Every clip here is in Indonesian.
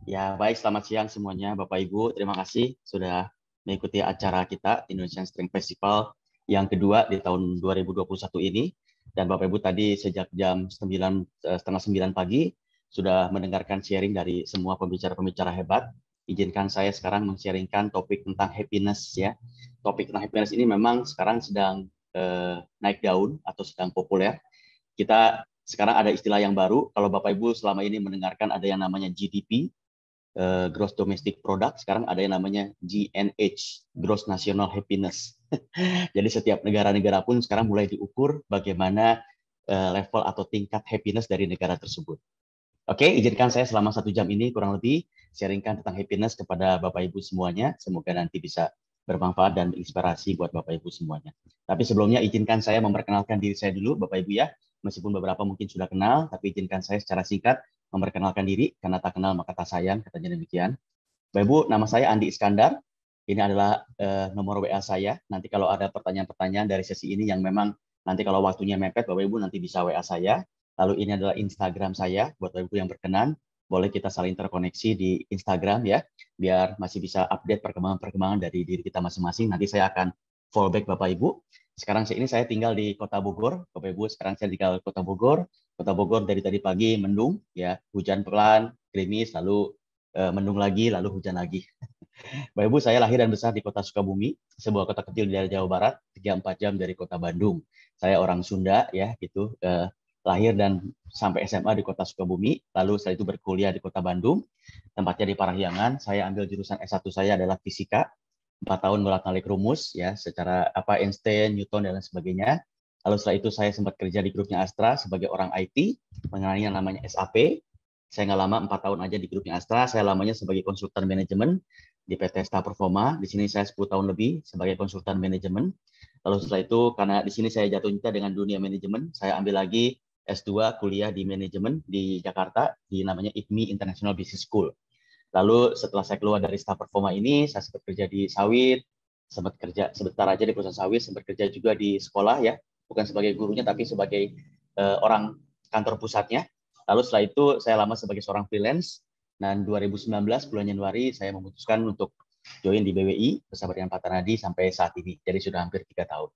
Ya, baik. Selamat siang semuanya, Bapak Ibu. Terima kasih sudah mengikuti acara kita, Indonesian Strength Festival yang kedua di tahun 2021 ini. Dan Bapak Ibu tadi sejak jam 9, setengah 9 pagi sudah mendengarkan sharing dari semua pembicara-pembicara hebat. Izinkan saya sekarang men-sharingkan topik tentang happiness ya. Topik tentang happiness ini memang sekarang sedang naik daun atau sedang populer. Kita sekarang ada istilah yang baru. Kalau Bapak Ibu selama ini mendengarkan ada yang namanya GDP, Gross Domestic Product, sekarang ada yang namanya GNH, Gross National Happiness. Jadi setiap negara-negara pun sekarang mulai diukur bagaimana level atau tingkat happiness dari negara tersebut. Oke, izinkan saya selama 1 jam ini kurang lebih sharingkan tentang happiness kepada Bapak Ibu semuanya. Semoga nanti bisa bermanfaat dan inspirasi buat Bapak Ibu semuanya. Tapi sebelumnya izinkan saya memperkenalkan diri saya dulu, Bapak Ibu ya. Meskipun beberapa mungkin sudah kenal, tapi izinkan saya secara singkat memperkenalkan diri, karena tak kenal maka tak sayang, katanya demikian. Bapak Ibu, nama saya Andi Iskandar. Ini adalah nomor WA saya. Nanti kalau ada pertanyaan-pertanyaan dari sesi ini yang memang nanti kalau waktunya mepet, Bapak Ibu nanti bisa WA saya. Lalu ini adalah Instagram saya, buat Bapak Ibu yang berkenan. Boleh kita saling terkoneksi di Instagram ya, biar masih bisa update perkembangan-perkembangan dari diri kita masing-masing. Nanti saya akan fallback Bapak Ibu. Sekarang ini saya tinggal di Kota Bogor. Bapak Ibu, sekarang saya tinggal di Kota Bogor. Kota Bogor dari tadi pagi mendung, ya hujan pelan, gerimis, lalu mendung lagi, lalu hujan lagi. Bapak Ibu, saya lahir dan besar di Kota Sukabumi, sebuah kota kecil di daerah Jawa Barat, 3-4 jam dari Kota Bandung. Saya orang Sunda, ya, gitu. Lahir dan sampai SMA di Kota Sukabumi, lalu setelah itu berkuliah di Kota Bandung, tempatnya di Parahyangan. Saya ambil jurusan S1 saya adalah fisika, 4 tahun bolak-balik rumus, ya, secara apa Einstein, Newton, dan lain sebagainya. Lalu setelah itu saya sempat kerja di grupnya Astra sebagai orang IT, mengenai yang namanya SAP. Saya nggak lama, 4 tahun aja di grupnya Astra, saya lamanya sebagai konsultan manajemen di PT Star Performa. Di sini saya 10 tahun lebih sebagai konsultan manajemen. Lalu setelah itu, karena di sini saya jatuh cinta dengan dunia manajemen, saya ambil lagi S2 kuliah di manajemen di Jakarta, di namanya IPMI International Business School. Lalu setelah saya keluar dari Star Performa ini, saya sempat kerja di sawit, sempat kerja sebentar aja di perusahaan sawit, sempat kerja juga di sekolah ya, bukan sebagai gurunya tapi sebagai orang kantor pusatnya. Lalu setelah itu saya lama sebagai seorang freelance, dan 2019 bulan Januari saya memutuskan untuk join di BWI bersama dengan Pak Tanadi sampai saat ini. Jadi sudah hampir 3 tahun.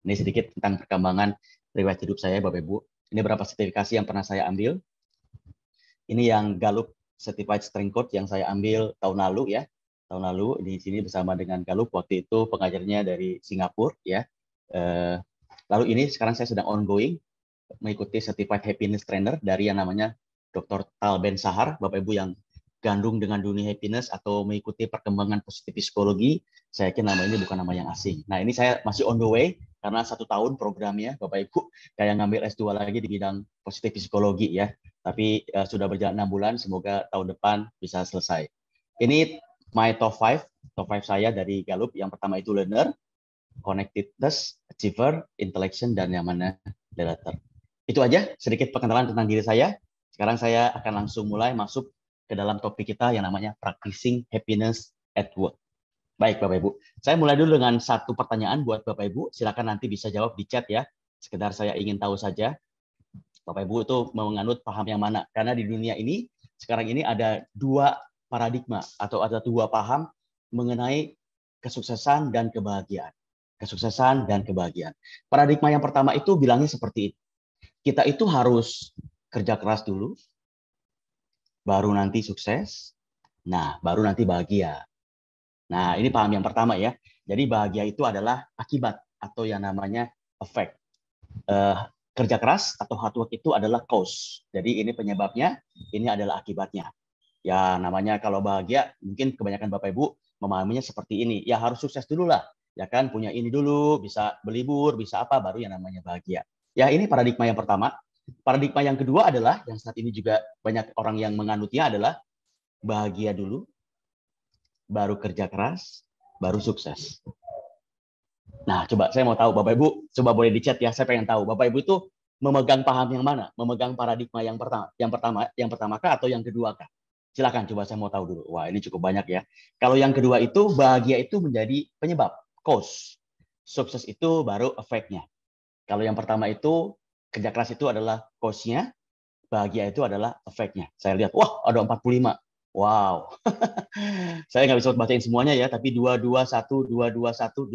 Ini sedikit tentang perkembangan riwayat hidup saya, Bapak Ibu. Ini beberapa sertifikasi yang pernah saya ambil. Ini yang Gallup Certified Strength Coach yang saya ambil tahun lalu ya. Tahun lalu di sini bersama dengan Gallup, waktu itu pengajarnya dari Singapura ya. Lalu ini sekarang saya sedang ongoing mengikuti Certified Happiness Trainer dari yang namanya Dr. Tal Ben Sahar. Bapak Ibu yang gandung dengan dunia happiness atau mengikuti perkembangan positif psikologi, saya yakin nama ini bukan nama yang asing. Nah, ini saya masih on the way karena 1 tahun programnya, Bapak Ibu, kayak ngambil S2 lagi di bidang positif psikologi ya. Tapi sudah berjalan 6 bulan, semoga tahun depan bisa selesai. Ini my top 5 saya dari Gallup. Yang pertama itu learner, connectedness, achiever, intellection, dan yang mana leader. Itu aja sedikit perkenalan tentang diri saya. Sekarang saya akan langsung mulai masuk ke dalam topik kita yang namanya practicing happiness at work. Baik Bapak Ibu, saya mulai dulu dengan satu pertanyaan buat Bapak Ibu. Silakan nanti bisa jawab di chat ya. Sekedar saya ingin tahu saja Bapak Ibu itu menganut paham yang mana. Karena di dunia ini sekarang ini ada 2 paradigma atau ada 2 paham mengenai kesuksesan dan kebahagiaan. Kesuksesan dan kebahagiaan. Paradigma yang pertama itu bilangnya seperti ini. Kita itu harus kerja keras dulu, baru nanti sukses, nah baru nanti bahagia. Nah ini paham yang pertama ya. Jadi bahagia itu adalah akibat atau yang namanya efek. Kerja keras atau hard work itu adalah cause. Jadi ini penyebabnya, ini adalah akibatnya. Ya namanya kalau bahagia, mungkin kebanyakan Bapak Ibu memahaminya seperti ini. Ya harus sukses dulu lah. Ya kan, punya ini dulu, bisa berlibur, bisa apa, baru yang namanya bahagia. Ya ini paradigma yang pertama. Paradigma yang kedua adalah, yang saat ini juga banyak orang yang menganutnya adalah bahagia dulu, baru kerja keras, baru sukses. Nah, coba saya mau tahu Bapak Ibu, coba boleh di chat ya, saya pengen tahu Bapak Ibu itu memegang paham yang mana? Memegang paradigma yang pertama kah atau yang kedua kah? Silakan coba saya mau tahu dulu. Wah, ini cukup banyak ya. Kalau yang kedua itu bahagia itu menjadi penyebab, cause. Sukses itu baru efeknya. Kalau yang pertama itu kerja keras itu adalah cause-nya, bahagia itu adalah efeknya. Saya lihat, wah ada 45. Wow. Saya nggak bisa bacain semuanya ya, tapi 221, 221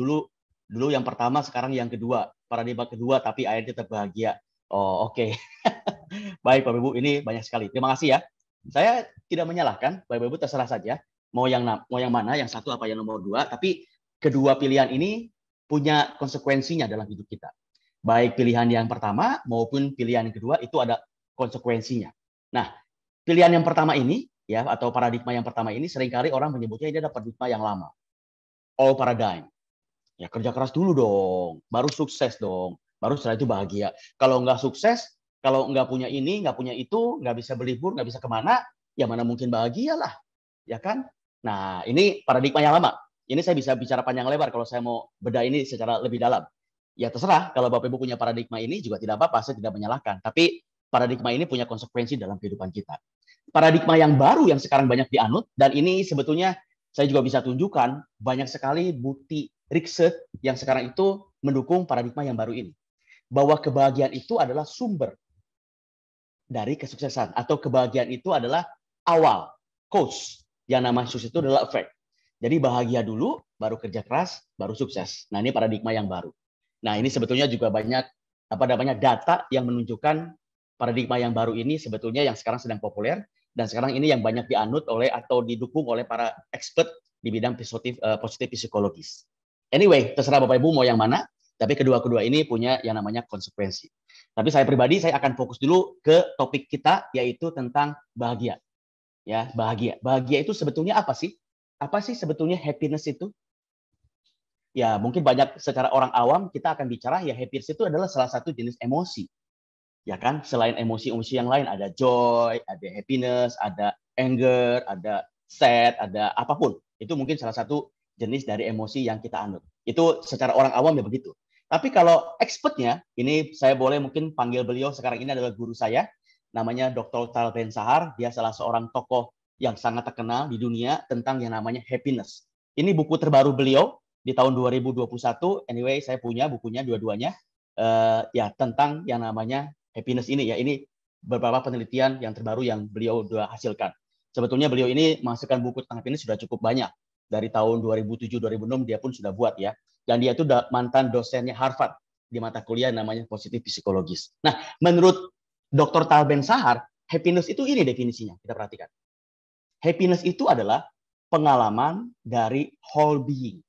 dulu yang pertama, sekarang yang kedua. Paradigma kedua, tapi akhirnya tetap bahagia. Oh, oke. Baik, Bapak Ibu, ini banyak sekali. Terima kasih ya. Saya tidak menyalahkan, Bapak Ibu terserah saja mau yang mana, yang satu apa yang nomor dua, tapi kedua pilihan ini punya konsekuensinya dalam hidup kita. Baik pilihan yang pertama maupun pilihan yang kedua itu ada konsekuensinya. Nah, pilihan yang pertama ini ya atau paradigma yang pertama ini seringkali orang menyebutnya ini adalah paradigma yang lama. Old paradigm. Ya kerja keras dulu dong, baru sukses dong, baru setelah itu bahagia. Kalau nggak sukses, kalau nggak punya ini, nggak punya itu, nggak bisa berlibur, nggak bisa kemana, ya mana mungkin bahagia lah, ya kan? Nah, ini paradigma yang lama. Ini saya bisa bicara panjang lebar kalau saya mau bedah ini secara lebih dalam. Ya terserah, kalau Bapak Ibu punya paradigma ini juga tidak apa-apa, saya tidak menyalahkan. Tapi paradigma ini punya konsekuensi dalam kehidupan kita. Paradigma yang baru yang sekarang banyak dianut, dan ini sebetulnya saya juga bisa tunjukkan banyak sekali bukti riset yang sekarang itu mendukung paradigma yang baru ini. Bahwa kebahagiaan itu adalah sumber dari kesuksesan, atau kebahagiaan itu adalah awal, cause. Yang namanya sukses itu adalah effect. Jadi bahagia dulu, baru kerja keras, baru sukses. Nah, ini paradigma yang baru. Nah, ini sebetulnya juga banyak data yang menunjukkan paradigma yang baru ini sebetulnya yang sekarang sedang populer, dan sekarang ini yang banyak dianut oleh atau didukung oleh para expert di bidang positif psikologis. Anyway, terserah Bapak Ibu mau yang mana, tapi kedua-kedua ini punya yang namanya konsekuensi. Tapi saya pribadi, saya akan fokus dulu ke topik kita, yaitu tentang bahagia. Ya, bahagia. Bahagia itu sebetulnya apa sih? Apa sih sebetulnya happiness itu? Ya, mungkin banyak secara orang awam kita akan bicara ya happiness itu adalah salah satu jenis emosi. Ya kan? Selain emosi-emosi yang lain ada joy, ada happiness, ada anger, ada sad, ada apapun. Itu mungkin salah satu jenis dari emosi yang kita anut. Itu secara orang awam ya begitu. Tapi kalau expertnya, ini saya boleh mungkin panggil beliau sekarang ini adalah guru saya, namanya Dr. Tal Ben Sahar. Dia salah seorang tokoh yang sangat terkenal di dunia tentang yang namanya happiness. Ini buku terbaru beliau di tahun 2021. Anyway, saya punya bukunya dua-duanya. Ya tentang yang namanya happiness ini ya. Ini beberapa penelitian yang terbaru yang beliau sudah hasilkan. Sebetulnya beliau ini menghasilkan buku tentang happiness sudah cukup banyak. Dari tahun 2007-2006 dia pun sudah buat ya. Dan dia itu mantan dosennya Harvard di mata kuliah namanya positif psikologis. Nah, menurut Dr. Tal Ben Sahar, happiness itu ini definisinya. Kita perhatikan. Happiness itu adalah pengalaman dari whole being.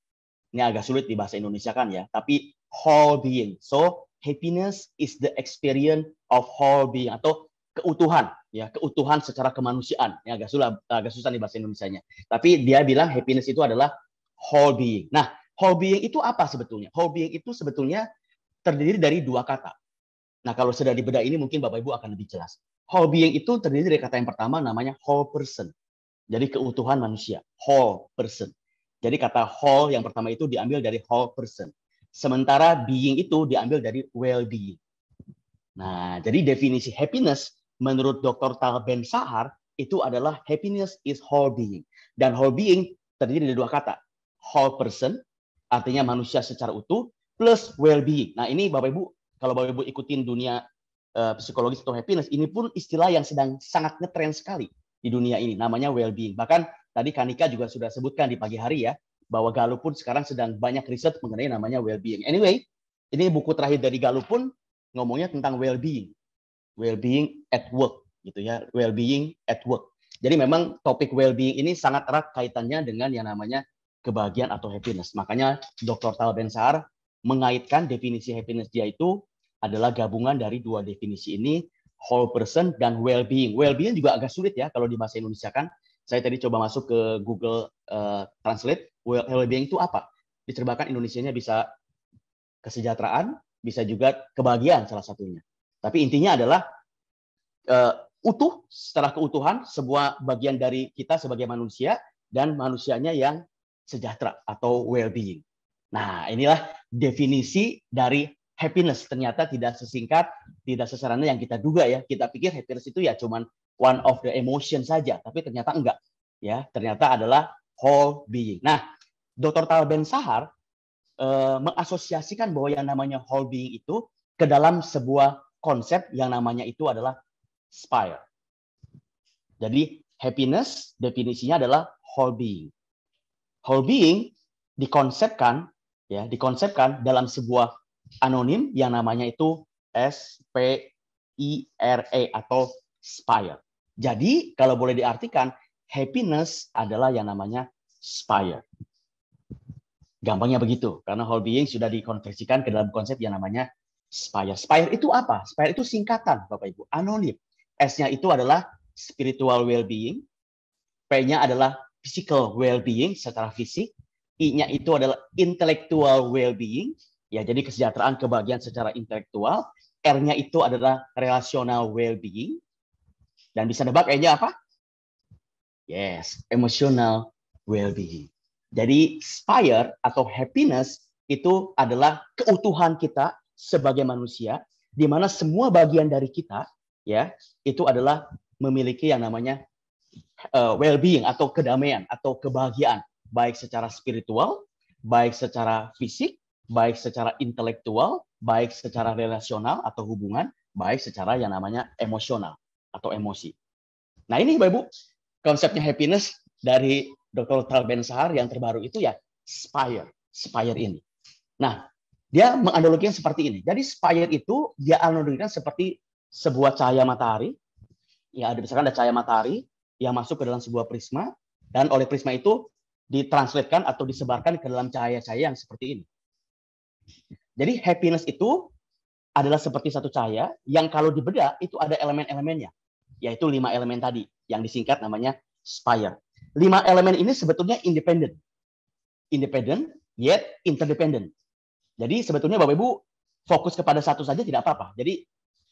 Ini agak sulit di bahasa Indonesia kan ya, tapi whole being. So, happiness is the experience of whole being, atau keutuhan, ya, keutuhan secara kemanusiaan. Ini agak susah di bahasa Indonesianya. Tapi dia bilang happiness itu adalah whole being. Nah, whole being itu apa sebetulnya? Whole being itu sebetulnya terdiri dari dua kata. Nah, kalau sudah dibedah ini mungkin Bapak Ibu akan lebih jelas. Whole being itu terdiri dari kata yang pertama namanya whole person. Jadi keutuhan manusia, whole person. Jadi kata whole yang pertama itu diambil dari whole person. Sementara being itu diambil dari well-being. Nah, jadi definisi happiness menurut Dr. Tal Ben Sahar itu adalah happiness is whole being. Dan whole being terdiri dari dua kata. Whole person, artinya manusia secara utuh, plus well-being. Nah, ini Bapak Ibu, kalau Bapak Ibu ikutin dunia psikologis atau happiness, ini pun istilah yang sedang sangat ngetren sekali di dunia ini, namanya well-being. Bahkan tadi Kanika juga sudah sebutkan di pagi hari ya, bahwa Gallup pun sekarang sedang banyak riset mengenai namanya well-being. Anyway, ini buku terakhir dari Gallup pun ngomongnya tentang well-being. Well-being at work gitu ya, well-being at work. Jadi memang topik well-being ini sangat erat kaitannya dengan yang namanya kebahagiaan atau happiness. Makanya Dr. Tal Ben Sahar mengaitkan definisi happiness dia itu adalah gabungan dari dua definisi ini, whole person dan well-being. Well-being juga agak sulit ya kalau di bahasa Indonesia kan. Saya tadi coba masuk ke Google Translate, well-being itu apa? Diterjemahkan Indonesianya bisa kesejahteraan, bisa juga kebahagiaan salah satunya. Tapi intinya adalah utuh, secara keutuhan, sebuah bagian dari kita sebagai manusia, dan manusianya yang sejahtera atau well-being. Nah, inilah definisi dari happiness. Ternyata tidak sesingkat, tidak sesederhana yang kita duga ya. Kita pikir happiness itu ya cuman one of the emotion saja, tapi ternyata enggak. Ya, ternyata adalah whole being. Nah, Dr. Tal Ben Sahar mengasosiasikan bahwa yang namanya whole being itu ke dalam sebuah konsep yang namanya itu adalah spire. Jadi happiness definisinya adalah whole being. Whole being dikonsepkan dalam sebuah anonim yang namanya itu SPIRE atau spire. Jadi kalau boleh diartikan, happiness adalah yang namanya spire. Gampangnya begitu, karena whole being sudah dikonversikan ke dalam konsep yang namanya spire. Spire itu apa? Spire itu singkatan, Bapak Ibu, anonim. S-nya itu adalah spiritual well-being, P-nya adalah physical well-being secara fisik, I-nya itu adalah intellectual well-being, ya jadi kesejahteraan kebahagiaan secara intelektual, R-nya itu adalah relational well-being, dan bisa nebak E-nya apa? Yes, emotional well-being. Jadi spire atau happiness itu adalah keutuhan kita sebagai manusia, di mana semua bagian dari kita ya itu adalah memiliki yang namanya well-being atau kedamaian atau kebahagiaan, baik secara spiritual, baik secara fisik, baik secara intelektual, baik secara relasional atau hubungan, baik secara yang namanya emosional atau emosi. Nah ini Bapak Ibu, konsepnya happiness dari Dr. Tal Ben Shahar yang terbaru itu ya spire ini. Nah, dia menganalogikan seperti ini. Jadi spire itu dia analogikan seperti sebuah cahaya matahari. Ya, misalkan ada cahaya matahari yang masuk ke dalam sebuah prisma, dan oleh prisma itu ditranslatekan atau disebarkan ke dalam cahaya-cahaya yang seperti ini. Jadi happiness itu adalah seperti satu cahaya yang kalau dibedah itu ada elemen-elemennya, yaitu 5 elemen tadi yang disingkat namanya spire. 5 elemen ini sebetulnya independen, yet interdependent. Jadi sebetulnya Bapak Ibu fokus kepada satu saja tidak apa-apa. Jadi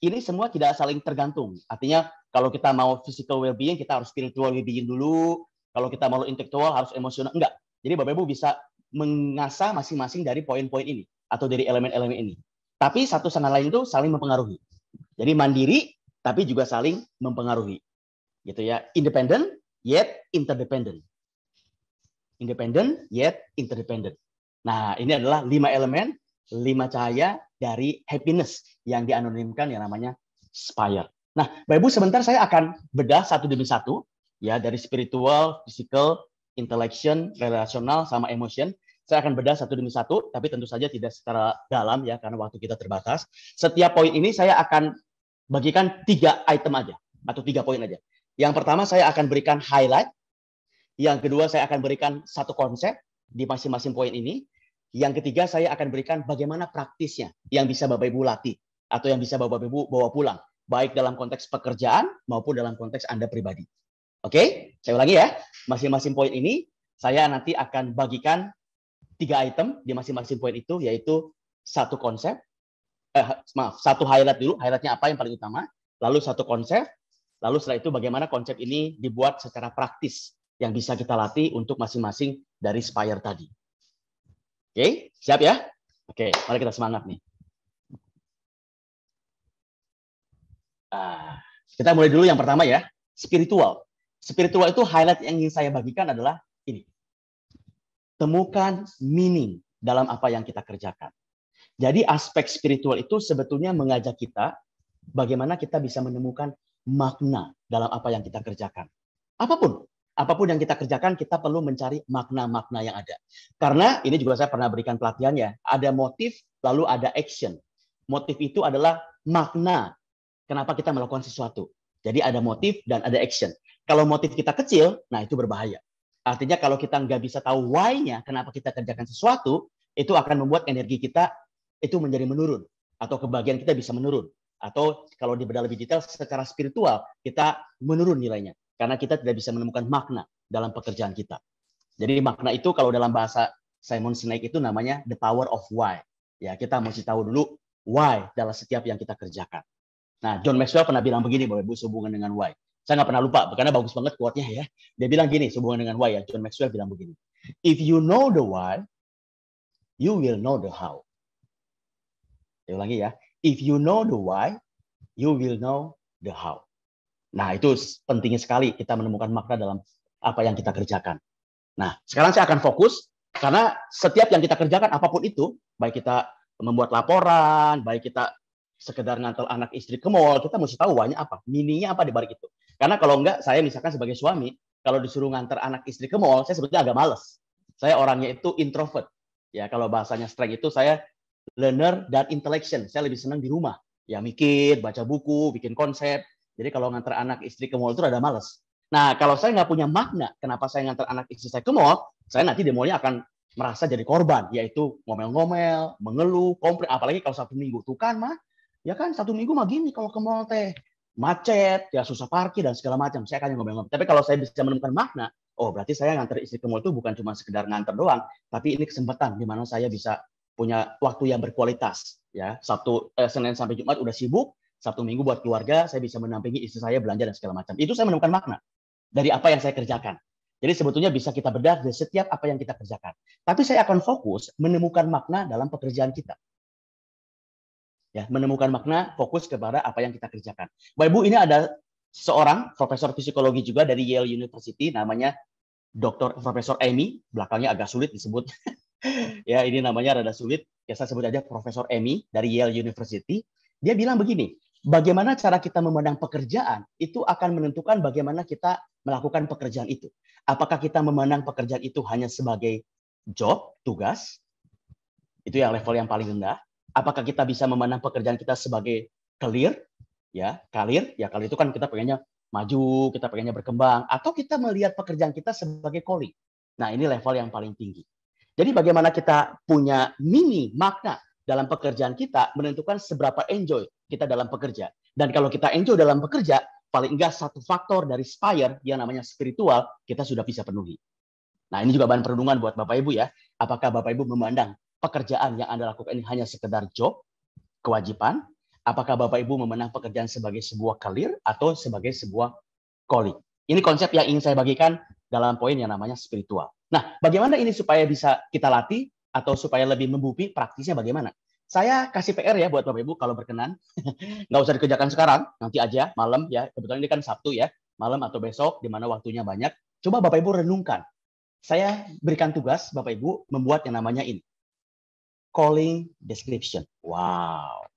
ini semua tidak saling tergantung. Artinya kalau kita mau physical well-being, kita harus spiritual well-being dulu. Kalau kita mau intelektual, harus emosional. Enggak. Jadi Bapak Ibu bisa mengasah masing-masing dari poin-poin ini atau dari elemen-elemen ini. Tapi satu sama lain itu saling mempengaruhi. Jadi mandiri, tapi juga saling mempengaruhi. Gitu ya. Independent, yet interdependent. Independent, yet interdependent. Nah, ini adalah 5 elemen, 5 cahaya dari happiness yang dianonimkan yang namanya spire. Nah, Bapak Ibu sebentar saya akan bedah satu demi satu ya dari spiritual, physical, intellection, relational sama emotion. Saya akan bedah satu demi satu, tapi tentu saja tidak secara dalam ya karena waktu kita terbatas. Setiap poin ini saya akan bagikan 3 item aja atau 3 poin aja. Yang pertama saya akan berikan highlight, yang kedua saya akan berikan satu konsep di masing-masing poin ini. Yang ketiga, saya akan berikan bagaimana praktisnya yang bisa Bapak Ibu latih atau yang bisa Bapak Ibu bawa pulang, baik dalam konteks pekerjaan maupun dalam konteks Anda pribadi. Oke, saya ulangi ya. Masing-masing poin ini saya nanti akan bagikan 3 item di masing-masing poin itu, yaitu satu konsep, satu highlight dulu, highlightnya apa yang paling utama, lalu satu konsep, lalu setelah itu bagaimana konsep ini dibuat secara praktis yang bisa kita latih untuk masing-masing dari spire tadi. Oke, siap ya? Oke, mari kita semangat nih. Kita mulai dulu yang pertama ya, spiritual. Spiritual itu highlight yang ingin saya bagikan adalah ini. Temukan meaning dalam apa yang kita kerjakan. Jadi aspek spiritual itu sebetulnya mengajak kita bagaimana kita bisa menemukan makna dalam apa yang kita kerjakan. Apapun yang kita kerjakan, kita perlu mencari makna-makna yang ada. Karena ini juga saya pernah berikan pelatihan ya, ada motif, lalu ada action. Motif itu adalah makna kenapa kita melakukan sesuatu. Jadi ada motif dan ada action. Kalau motif kita kecil, nah itu berbahaya. Artinya kalau kita nggak bisa tahu why-nya, kenapa kita kerjakan sesuatu, itu akan membuat energi kita itu menjadi menurun. Atau kebahagiaan kita bisa menurun. Atau kalau dibedah lebih detail, secara spiritual, kita menurun nilainya. Karena kita tidak bisa menemukan makna dalam pekerjaan kita. Jadi makna itu kalau dalam bahasa Simon Sinek itu namanya the power of why. Ya, kita mesti tahu dulu why dalam setiap yang kita kerjakan. Nah, John Maxwell pernah bilang begini, Bapak Ibu, sehubungan dengan why. Saya nggak pernah lupa, karena bagus banget quote-nya ya. Dia bilang gini, sehubungan dengan why ya. John Maxwell bilang begini. If you know the why, you will know the how. Saya ulangi ya. If you know the why, you will know the how. Nah, itu pentingnya sekali kita menemukan makna dalam apa yang kita kerjakan. Nah, sekarang saya akan fokus, karena setiap yang kita kerjakan, apapun itu, baik kita membuat laporan, baik kita sekedar ngantar anak istri ke mall, kita mesti tahu why-nya apa, meaning-nya apa di balik itu. Karena kalau enggak, saya misalkan sebagai suami, kalau disuruh nganter anak istri ke mall, saya sebetulnya agak males. Saya orangnya itu introvert. Ya, kalau bahasanya strength itu saya learner dan intellection. Saya lebih senang di rumah. Ya, mikir, baca buku, bikin konsep. Jadi kalau nganter anak istri ke mall itu rada males. Nah, kalau saya nggak punya makna, kenapa saya nganter anak istri saya ke mall, saya nanti di mallnya akan merasa jadi korban, yaitu ngomel-ngomel, mengeluh, komplain, apalagi kalau Sabtu Minggu. Tuh kan, mah, ya kan Sabtu Minggu mah gini kalau ke mall teh, macet, ya susah parkir dan segala macam. Saya akan ngomel-ngomel. Tapi kalau saya bisa menemukan makna, oh berarti saya nganter istri ke mall itu bukan cuma sekedar nganter doang, tapi ini kesempatan di mana saya bisa punya waktu yang berkualitas. Ya, Senin sampai Jumat udah sibuk, Sabtu Minggu buat keluarga, saya bisa menampingi istri saya belanja dan segala macam. Itu saya menemukan makna dari apa yang saya kerjakan. Jadi sebetulnya bisa kita bedah dari setiap apa yang kita kerjakan. Tapi saya akan fokus menemukan makna dalam pekerjaan kita. Ya, menemukan makna, fokus kepada apa yang kita kerjakan. Bapak Ibu, ini ada seorang profesor psikologi juga dari Yale University, namanya Dr. Profesor Amy, belakangnya agak sulit disebut. Ya, ini namanya rada sulit. Ya, saya sebut aja Profesor Amy dari Yale University. Dia bilang begini, bagaimana cara kita memandang pekerjaan itu akan menentukan bagaimana kita melakukan pekerjaan itu. Apakah kita memandang pekerjaan itu hanya sebagai job, tugas, itu yang level yang paling rendah. Apakah kita bisa memandang pekerjaan kita sebagai karir, ya karir itu kan kita pengennya maju, kita pengennya berkembang, atau kita melihat pekerjaan kita sebagai calling. Nah, ini level yang paling tinggi. Jadi bagaimana kita punya mini makna dalam pekerjaan kita menentukan seberapa enjoy kita dalam bekerja. Dan kalau kita enjoy dalam bekerja, paling enggak satu faktor dari Spire yang namanya spiritual, kita sudah bisa penuhi. Nah, ini juga bahan perenungan buat Bapak Ibu ya. Apakah Bapak Ibu memandang pekerjaan yang Anda lakukan ini hanya sekedar job, kewajiban? Apakah Bapak Ibu memandang pekerjaan sebagai sebuah karir atau sebagai sebuah calling? Ini konsep yang ingin saya bagikan dalam poin yang namanya spiritual. Nah, bagaimana ini supaya bisa kita latih atau supaya lebih membumi, praktisnya bagaimana? Saya kasih PR ya buat Bapak Ibu kalau berkenan. Nggak usah dikerjakan sekarang, nanti aja malam ya. Kebetulan ini kan Sabtu ya, malam atau besok di mana waktunya banyak. Coba Bapak Ibu renungkan. Saya berikan tugas Bapak Ibu membuat yang namanya ini. Calling description. Wow.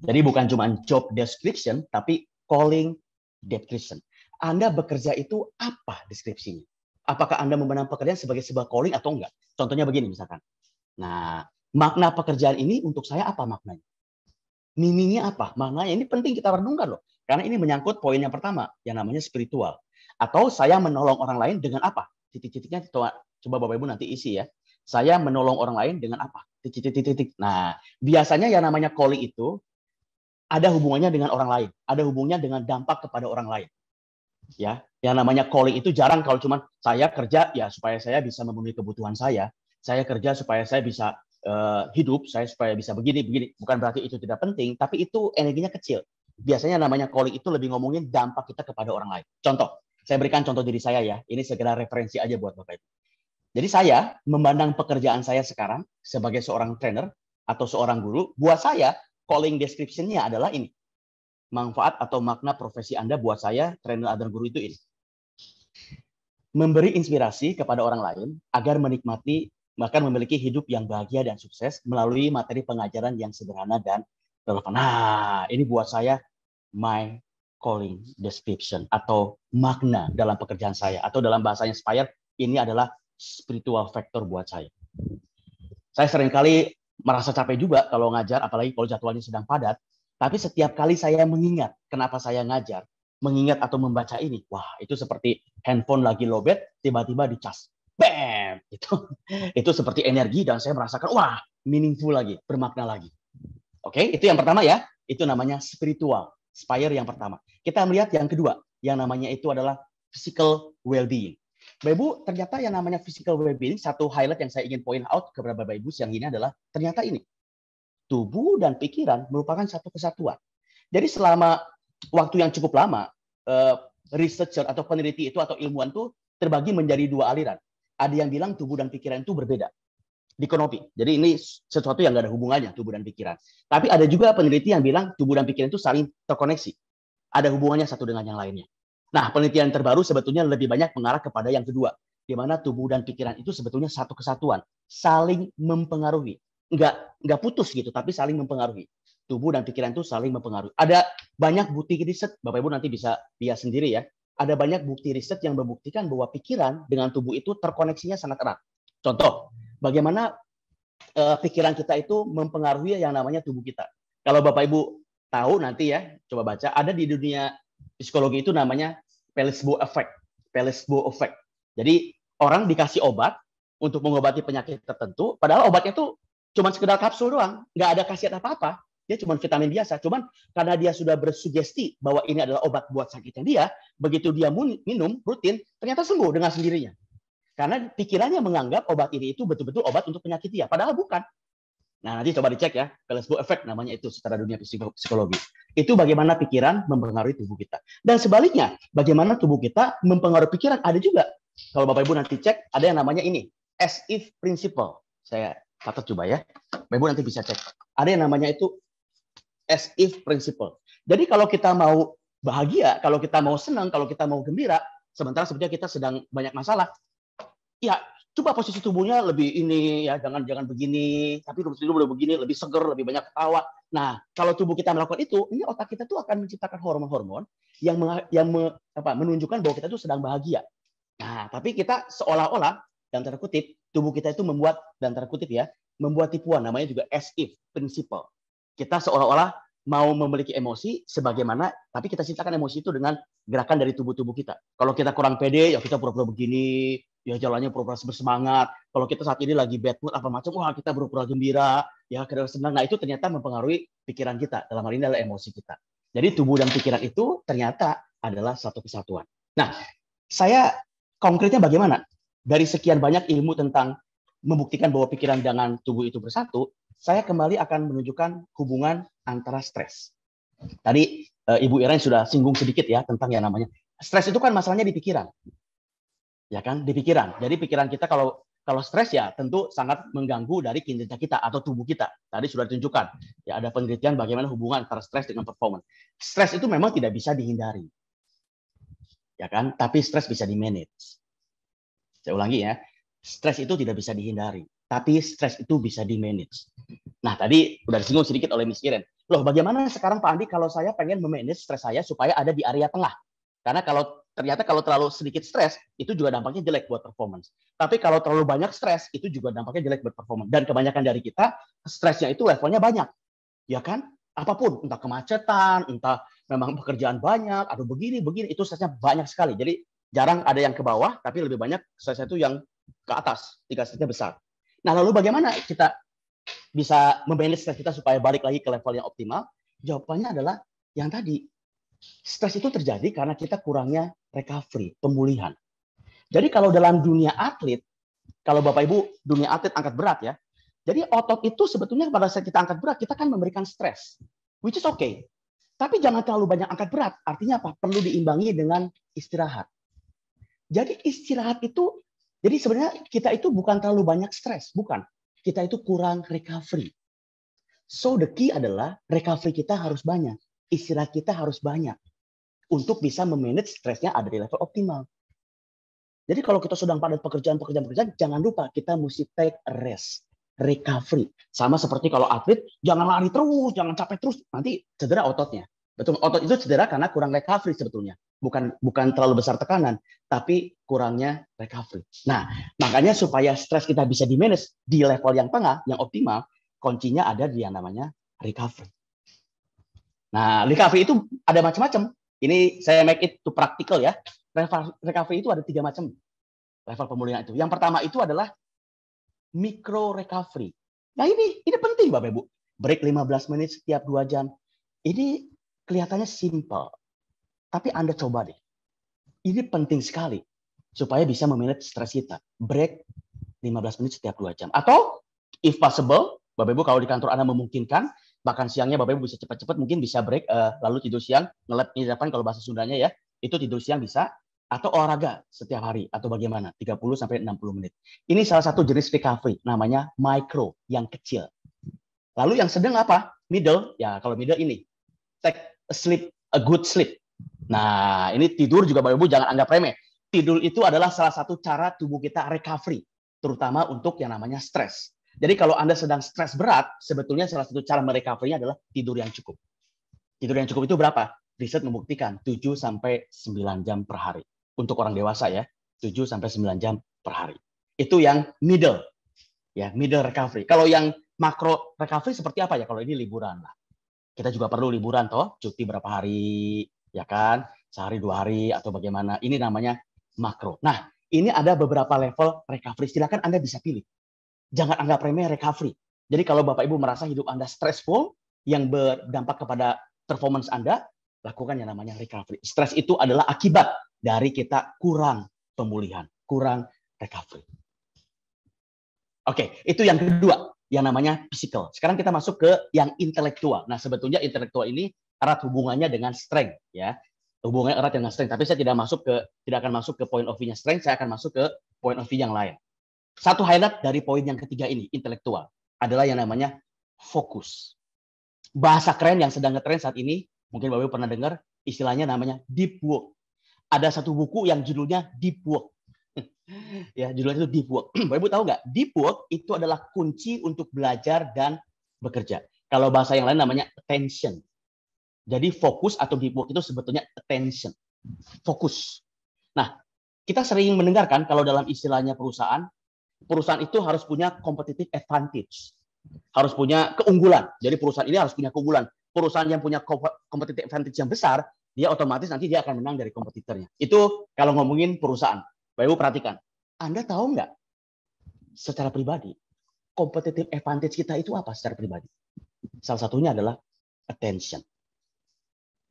Jadi bukan cuma job description, tapi calling description. Anda bekerja itu apa deskripsinya? Apakah Anda memandang pekerjaan sebagai sebuah calling atau enggak? Contohnya begini misalkan. Nah, makna pekerjaan ini untuk saya apa maknanya? Meaning-nya apa? Maknanya ini penting kita renungkan loh. Karena ini menyangkut poin yang pertama, yang namanya spiritual. Atau saya menolong orang lain dengan apa? Titik-titiknya coba Bapak Ibu nanti isi ya. Saya menolong orang lain dengan apa? Titik-titik. Nah, biasanya yang namanya calling itu ada hubungannya dengan orang lain. Ada hubungannya dengan dampak kepada orang lain. Ya, yang namanya calling itu jarang kalau cuma saya kerja ya supaya saya bisa memenuhi kebutuhan saya kerja supaya saya bisa hidup, saya supaya bisa begini. Bukan berarti itu tidak penting, tapi itu energinya kecil. Biasanya namanya calling itu lebih ngomongin dampak kita kepada orang lain. Contoh, saya berikan contoh diri saya ya. Ini segera referensi aja buat Bapak Ibu. Jadi saya memandang pekerjaan saya sekarang sebagai seorang trainer atau seorang guru, buat saya calling description-nya adalah ini. Manfaat atau makna profesi Anda buat saya, trainer dan guru itu ini. Memberi inspirasi kepada orang lain agar menikmati, bahkan memiliki hidup yang bahagia dan sukses melalui materi pengajaran yang sederhana dan relevan. Nah, ini buat saya my calling description atau makna dalam pekerjaan saya. Atau dalam bahasanya Spire, ini adalah spiritual factor buat saya. Saya seringkali merasa capek juga kalau ngajar, apalagi kalau jadwalnya sedang padat. Tapi setiap kali saya mengingat kenapa saya ngajar, mengingat atau membaca ini, wah itu seperti handphone lagi lowbat, tiba-tiba dicas. Bam! Itu seperti energi dan saya merasakan, wah meaningful lagi, bermakna lagi. Oke, itu yang pertama ya. Itu namanya spiritual. Spire yang pertama. Kita melihat yang kedua, yang namanya itu adalah physical well-being. Bapak Ibu, ternyata yang namanya physical well-being, satu highlight yang saya ingin point out kepada Bapak Ibu siang ini adalah ternyata ini. Tubuh dan pikiran merupakan satu kesatuan. Jadi selama waktu yang cukup lama, researcher atau peneliti itu atau ilmuwan itu terbagi menjadi dua aliran. Ada yang bilang tubuh dan pikiran itu berbeda. Dikonopi. Jadi ini sesuatu yang nggak ada hubungannya, tubuh dan pikiran. Tapi ada juga peneliti yang bilang tubuh dan pikiran itu saling terkoneksi. Ada hubungannya satu dengan yang lainnya. Nah, penelitian terbaru sebetulnya lebih banyak mengarah kepada yang kedua, di mana tubuh dan pikiran itu sebetulnya satu kesatuan, saling mempengaruhi. Nggak putus gitu, tapi saling mempengaruhi. tubuh dan pikiran itu saling mempengaruhi. Ada banyak bukti riset, Bapak Ibu nanti bisa lihat sendiri ya. Ada banyak bukti riset yang membuktikan bahwa pikiran dengan tubuh itu terkoneksinya sangat erat. Contoh, bagaimana pikiran kita itu mempengaruhi yang namanya tubuh kita. Kalau Bapak Ibu tahu nanti ya, coba baca, ada di dunia psikologi itu namanya placebo effect. Placebo effect. Jadi orang dikasih obat untuk mengobati penyakit tertentu, padahal obatnya itu cuma sekedar kapsul doang, nggak ada khasiat apa-apa. Dia cuma vitamin biasa. Cuman karena dia sudah bersugesti bahwa ini adalah obat buat sakitnya dia, begitu dia minum rutin, ternyata sembuh dengan sendirinya. Karena pikirannya menganggap obat ini itu betul-betul obat untuk penyakit dia, padahal bukan. Nah, nanti coba dicek ya, placebo effect namanya itu secara dunia psikologi. Itu bagaimana pikiran mempengaruhi tubuh kita. Dan sebaliknya, bagaimana tubuh kita mempengaruhi pikiran, ada juga. Kalau Bapak Ibu nanti cek, ada yang namanya ini, as if principle. Saya catat coba ya. Bapak Ibu nanti bisa cek. Ada yang namanya itu as if principle. Jadi kalau kita mau bahagia, kalau kita mau senang, kalau kita mau gembira, sementara sebenarnya kita sedang banyak masalah, ya coba posisi tubuhnya lebih ini ya, jangan begini, tapi tubuh begini, lebih seger, lebih banyak ketawa. Nah, kalau tubuh kita melakukan itu, ini otak kita tuh akan menciptakan hormon-hormon yang menunjukkan bahwa kita tuh sedang bahagia. Nah, tapi kita seolah-olah dan tanda kutip tubuh kita itu membuat dan tanda kutip ya, membuat tipuan, namanya juga as if principle. Kita seolah-olah mau memiliki emosi sebagaimana, tapi kita ciptakan emosi itu dengan gerakan dari tubuh-tubuh kita. Kalau kita kurang pede, ya kita pura-pura begini, ya jalannya pura-pura bersemangat. Kalau kita saat ini lagi bad mood apa macam, wah kita pura-pura gembira, ya kita senang. Nah itu ternyata mempengaruhi pikiran kita. Dalam hal ini adalah emosi kita. Jadi tubuh dan pikiran itu ternyata adalah satu kesatuan. Nah, saya konkretnya bagaimana? Dari sekian banyak ilmu tentang membuktikan bahwa pikiran dengan tubuh itu bersatu, saya kembali akan menunjukkan hubungan antara stres. Tadi Ibu Ira sudah singgung sedikit ya tentang yang namanya stres itu kan masalahnya di pikiran. Ya kan, di pikiran. Jadi pikiran kita kalau stres ya tentu sangat mengganggu dari kinerja kita atau tubuh kita. Tadi sudah ditunjukkan. Ya ada penelitian bagaimana hubungan antara stres dengan performance. Stres itu memang tidak bisa dihindari. Ya kan? Tapi stres bisa di-manage. Saya ulangi ya. Stres itu tidak bisa dihindari, tapi stres itu bisa di-manage. Nah, tadi udah disinggung sedikit oleh Miss Iren. Loh, bagaimana sekarang Pak Andi kalau saya pengen memanage stres saya supaya ada di area tengah? Karena ternyata kalau terlalu sedikit stres, itu juga dampaknya jelek buat performance. Tapi kalau terlalu banyak stres, itu juga dampaknya jelek buat performance. Dan kebanyakan dari kita, stresnya itu levelnya banyak. Ya kan? Apapun, entah kemacetan, entah memang pekerjaan banyak, atau begini, itu stresnya banyak sekali. Jadi jarang ada yang ke bawah, tapi lebih banyak stresnya itu yang ke atas, tingkatnya besar. Nah, lalu bagaimana kita bisa memanage stres kita supaya balik lagi ke level yang optimal? Jawabannya adalah yang tadi. Stres itu terjadi karena kita kurangnya recovery, pemulihan. Jadi kalau dalam dunia atlet, kalau Bapak Ibu dunia atlet angkat berat ya, jadi otot itu sebetulnya pada saat kita angkat berat, kita kan memberikan stres, which is okay. Tapi jangan terlalu banyak angkat berat. Artinya apa? Perlu diimbangi dengan istirahat. Jadi istirahat itu, jadi sebenarnya kita itu bukan terlalu banyak stres, bukan. Kita itu kurang recovery. So the key adalah recovery kita harus banyak, istirahat kita harus banyak untuk bisa memanage stresnya ada di level optimal. Jadi kalau kita sedang pada pekerjaan, jangan lupa kita mesti take a rest, recovery. Sama seperti kalau atlet, jangan lari terus, jangan capek terus, nanti cedera ototnya. Betul, otot itu cedera karena kurang recovery sebetulnya. Bukan terlalu besar tekanan, tapi kurangnya recovery. Nah, makanya supaya stres kita bisa di-manage di level yang tengah, yang optimal, kuncinya ada di yang namanya recovery. Nah, recovery itu ada macam-macam. Ini saya make it to practical ya. Recovery itu ada 3 macam level pemulihan itu. Yang pertama itu adalah micro recovery. Nah, ini penting Bapak Ibu. Break 15 menit setiap 2 jam. Ini kelihatannya simple. Tapi Anda coba deh. Ini penting sekali supaya bisa memanage stres kita. Break 15 menit setiap 2 jam. Atau if possible, Bapak Ibu kalau di kantor Anda memungkinkan, bahkan siangnya Bapak Ibu bisa cepat-cepat mungkin bisa break lalu tidur siang, nge-lap ini kalau bahasa Sundanya ya. Itu tidur siang bisa atau olahraga setiap hari atau bagaimana 30 sampai 60 menit. Ini salah satu jenis recovery namanya micro yang kecil. Lalu yang sedang apa? Middle. Ya, kalau middle ini take a good sleep. Nah, ini tidur juga Bapak Ibu jangan anggap remeh. Tidur itu adalah salah satu cara tubuh kita recovery, terutama untuk yang namanya stres. Jadi kalau Anda sedang stres berat, sebetulnya salah satu cara merecovery-nya adalah tidur yang cukup. Tidur yang cukup itu berapa? Riset membuktikan 7 sampai 9 jam per hari. Untuk orang dewasa ya, 7 sampai 9 jam per hari. Itu yang middle. Ya, middle recovery. Kalau yang makro recovery seperti apa ya? Kalau ini liburan lah. Kita juga perlu liburan toh, cuti berapa hari, ya kan? Sehari 2 hari atau bagaimana. Ini namanya makro. Nah, ini ada beberapa level recovery. Silakan Anda bisa pilih. Jangan anggap remeh recovery. Jadi kalau Bapak Ibu merasa hidup Anda stressful, yang berdampak kepada performance Anda, lakukan yang namanya recovery. Stres itu adalah akibat dari kita kurang pemulihan, kurang recovery. Oke, itu yang kedua, yang namanya physical. Sekarang kita masuk ke yang intelektual. Nah, sebetulnya intelektual ini erat hubungannya dengan strength, ya. Hubungannya erat dengan strength. Tapi saya tidak akan masuk ke point of view-nya strength, saya akan masuk ke point of view yang lain. Satu highlight dari poin yang ketiga ini, intelektual, adalah yang namanya fokus. Bahasa keren yang sedang ngetren saat ini, mungkin Bapak Ibu pernah dengar, istilahnya namanya deep work. Ada satu buku yang judulnya Deep Work. Ya, judulnya itu Deep Work. Bapak Ibu tahu nggak? Deep Work itu adalah kunci untuk belajar dan bekerja. Kalau bahasa yang lain namanya attention. Jadi fokus atau deep work itu sebetulnya attention. Fokus. Nah, kita sering mendengarkan kalau dalam istilahnya perusahaan itu harus punya competitive advantage. Harus punya keunggulan. Jadi perusahaan ini harus punya keunggulan. Perusahaan yang punya competitive advantage yang besar, dia otomatis nanti dia akan menang dari kompetitornya. Itu kalau ngomongin perusahaan. Bapak Ibu perhatikan. Anda tahu nggak secara pribadi, competitive advantage kita itu apa secara pribadi? Salah satunya adalah attention.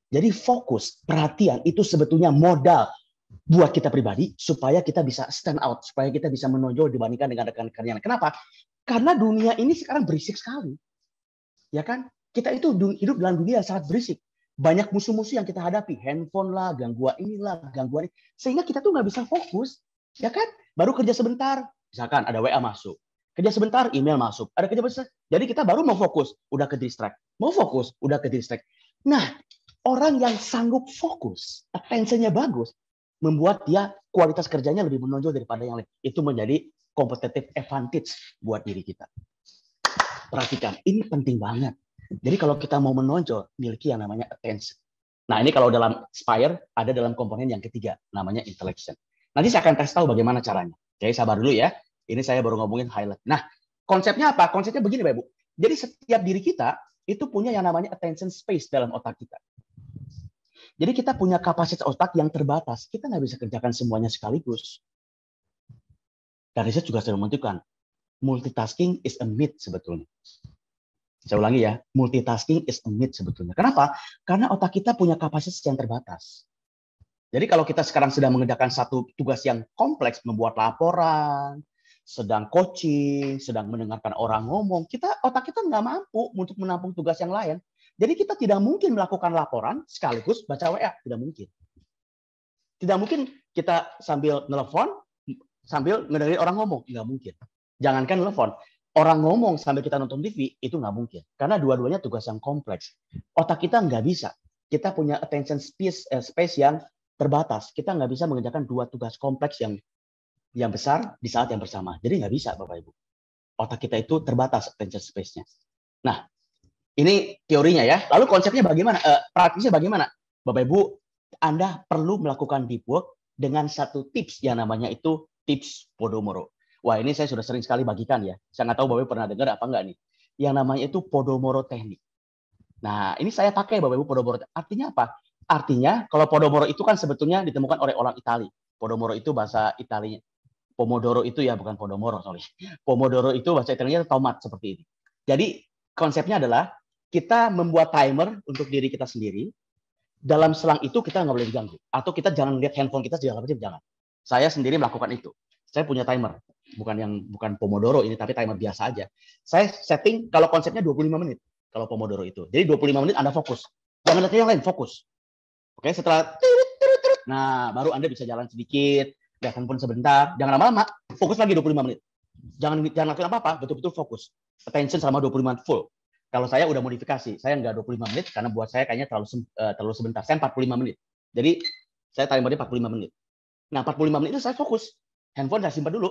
Jadi fokus, perhatian itu sebetulnya modal buat kita pribadi supaya kita bisa stand out, supaya kita bisa menonjol dibandingkan dengan rekan-rekan yang lain. Kenapa? Karena dunia ini sekarang berisik sekali. Ya kan? Kita itu hidup dalam dunia yang sangat berisik. Banyak musuh-musuh yang kita hadapi, handphone lah, gangguan inilah, gangguan ini. Sehingga kita tuh nggak bisa fokus. Ya kan? Baru kerja sebentar, misalkan ada WA masuk. Kerja sebentar, email masuk. Ada kerja besar. Jadi kita baru mau fokus, udah ke distract. Mau fokus, udah ke distract. Nah, orang yang sanggup fokus, attention-nya bagus, membuat dia kualitas kerjanya lebih menonjol daripada yang lain. Itu menjadi competitive advantage buat diri kita. Perhatikan, ini penting banget. Jadi kalau kita mau menonjol, miliki yang namanya attention. Nah, ini kalau dalam Spire, ada dalam komponen yang ketiga, namanya intellection. Nanti saya akan tes tahu bagaimana caranya. Jadi sabar dulu ya. Ini saya baru ngomongin highlight. Nah, konsepnya apa? Konsepnya begini, Bapak Ibu. Jadi setiap diri kita itu punya yang namanya attention space dalam otak kita. Jadi kita punya kapasitas otak yang terbatas. Kita nggak bisa kerjakan semuanya sekaligus. Dan riset juga sudah menunjukkan, multitasking is a myth sebetulnya. Saya ulangi ya, multitasking is a myth sebetulnya. Kenapa? Karena otak kita punya kapasitas yang terbatas. Jadi kalau kita sekarang sedang mengerjakan satu tugas yang kompleks, membuat laporan, sedang coaching, sedang mendengarkan orang ngomong, otak kita nggak mampu untuk menampung tugas yang lain. Jadi kita tidak mungkin melakukan laporan sekaligus baca WA, tidak mungkin. Tidak mungkin kita sambil nelfon, sambil ngedengerin orang ngomong, nggak mungkin. Jangankan nelfon, orang ngomong sambil kita nonton TV, itu nggak mungkin. Karena dua-duanya tugas yang kompleks. Otak kita nggak bisa. Kita punya attention space yang terbatas. Kita nggak bisa mengerjakan dua tugas kompleks yang besar di saat yang bersama. Jadi nggak bisa, Bapak Ibu. Otak kita itu terbatas attention space-nya. Nah, ini teorinya ya. Lalu konsepnya bagaimana? Praktisnya bagaimana? Bapak Ibu, Anda perlu melakukan deep work dengan satu tips yang namanya itu tips Podomoro. Wah, ini saya sudah sering sekali bagikan ya. Saya nggak tahu Bapak Ibu pernah dengar apa enggak nih. Yang namanya itu Podomoro teknik. Nah, ini saya pakai Bapak Ibu Podomoro. Artinya apa? Artinya kalau Podomoro itu kan sebetulnya ditemukan oleh orang Itali. Podomoro itu bahasa Italinya. Pomodoro itu ya bukan Podomoro, sorry. Pomodoro itu bahasa Italianya tomat seperti ini. Jadi konsepnya adalah kita membuat timer untuk diri kita sendiri. Dalam selang itu kita nggak boleh diganggu. Atau kita jangan lihat handphone kita segala macam, jangan. Saya sendiri melakukan itu. Saya punya timer. Bukan Pomodoro ini, tapi timer biasa aja. Saya setting kalau konsepnya 25 menit. Kalau Pomodoro itu. Jadi 25 menit Anda fokus. Jangan lihat yang lain, fokus. Oke, setelah nah, baru Anda bisa jalan sedikit, lihat handphone sebentar, jangan lama-lama, fokus lagi 25 menit. Jangan lakukan apa-apa, betul-betul fokus. Attention selama 25 menit full. Kalau saya udah modifikasi, saya nggak 25 menit karena buat saya kayaknya terlalu sebentar. Saya 45 menit. Jadi saya timernya 45 menit. Nah, 45 menit itu saya fokus. Handphone saya simpan dulu.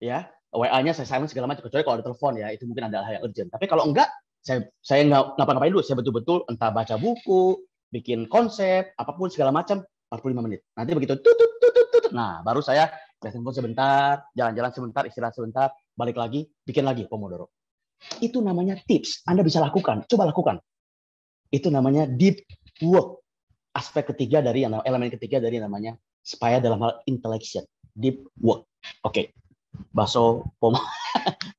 Ya. WA-nya saya silent segala macam, kecuali kalau ada telepon ya, itu mungkin ada hal yang urgent. Tapi kalau enggak, saya nggak ngapa-ngapain dulu, saya betul-betul entah baca buku, bikin konsep, apapun segala macam, 45 menit. Nanti begitu tutut tutut tutut. Nah, baru saya lihat handphone sebentar, jalan-jalan sebentar, istirahat sebentar, balik lagi, bikin lagi Pomodoro. Itu namanya tips. Anda bisa lakukan, coba lakukan. Itu namanya deep work. Aspek ketiga dari elemen ketiga dari namanya supaya dalam hal intellection, deep work. Oke. Bakso Pak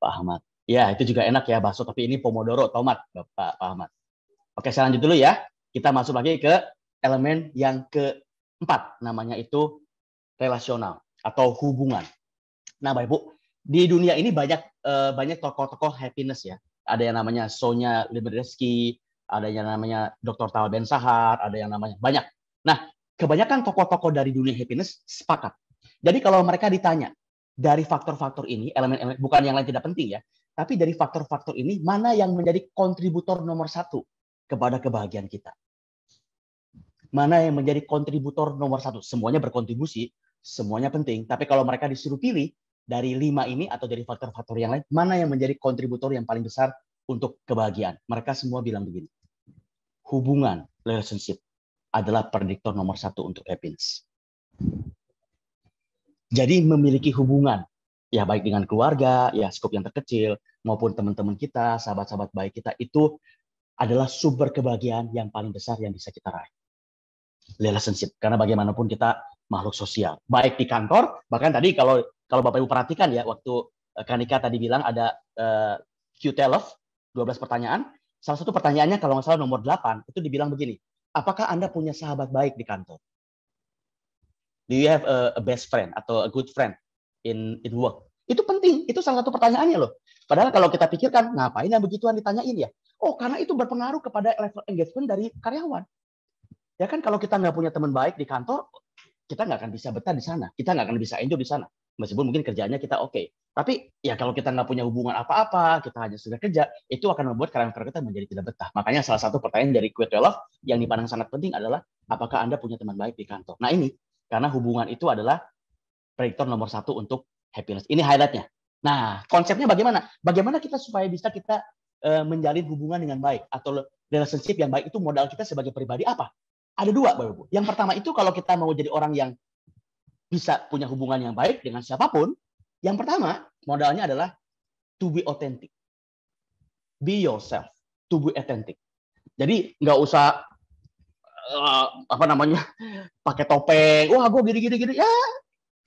Ahmad. Ya, itu juga enak ya bakso, tapi ini Pomodoro, tomat, Pak Ahmad. Oke, saya lanjut dulu ya. Kita masuk lagi ke elemen yang keempat, namanya itu relasional atau hubungan. Nah, Bapak Ibu, di dunia ini banyak tokoh-tokoh happiness ya. Ada yang namanya Sonya Liberdeski, ada yang namanya Dr. Tal Ben Sahar, ada yang namanya banyak. Nah, kebanyakan tokoh-tokoh dari dunia happiness sepakat. Jadi kalau mereka ditanya dari faktor-faktor ini, elemen-elemen bukan yang lain tidak penting ya, tapi dari faktor-faktor ini mana yang menjadi kontributor nomor satu kepada kebahagiaan kita? Mana yang menjadi kontributor nomor satu? Semuanya berkontribusi, semuanya penting. Tapi kalau mereka disuruh pilih dari 5 ini atau dari faktor-faktor yang lain, mana yang menjadi kontributor yang paling besar untuk kebahagiaan? Mereka semua bilang begini. Hubungan, relationship, adalah prediktor nomor satu untuk happiness. Jadi memiliki hubungan, ya baik dengan keluarga, ya skop yang terkecil, maupun teman-teman kita, sahabat-sahabat baik kita, itu adalah sumber kebahagiaan yang paling besar yang bisa kita raih. Relationship, karena bagaimanapun kita makhluk sosial, baik di kantor, bahkan tadi kalau Bapak Ibu perhatikan ya, waktu Kanika tadi bilang ada Q-Telef, 12 pertanyaan, salah satu pertanyaannya kalau nggak salah nomor 8, itu dibilang begini, apakah Anda punya sahabat baik di kantor? Do you have a best friend atau a good friend in work? Itu penting, itu salah satu pertanyaannya loh. Padahal kalau kita pikirkan, ngapain yang begituan ditanyain ya? Oh, karena itu berpengaruh kepada level engagement dari karyawan. Ya kan kalau kita nggak punya teman baik di kantor, kita nggak akan bisa betah di sana. Kita nggak akan bisa enjoy di sana. Meskipun mungkin kerjaannya kita oke. Tapi ya kalau kita nggak punya hubungan apa-apa, kita hanya sudah kerja, itu akan membuat karyawan kita menjadi tidak betah. Makanya salah satu pertanyaan dari Q-Telef yang dipandang sangat penting adalah, apakah Anda punya teman baik di kantor? Nah ini, karena hubungan itu adalah prediktor nomor satu untuk happiness. Ini highlight-nya. Nah, konsepnya bagaimana? Bagaimana kita supaya bisa kita menjalin hubungan dengan baik atau relationship yang baik, itu modal kita sebagai pribadi apa? Ada dua, Bapak Ibu. Yang pertama itu kalau kita mau jadi orang yang bisa punya hubungan yang baik dengan siapapun, yang pertama modalnya adalah to be authentic. Be yourself, to be authentic. Jadi nggak usah pakai topeng, wah gue gini, ya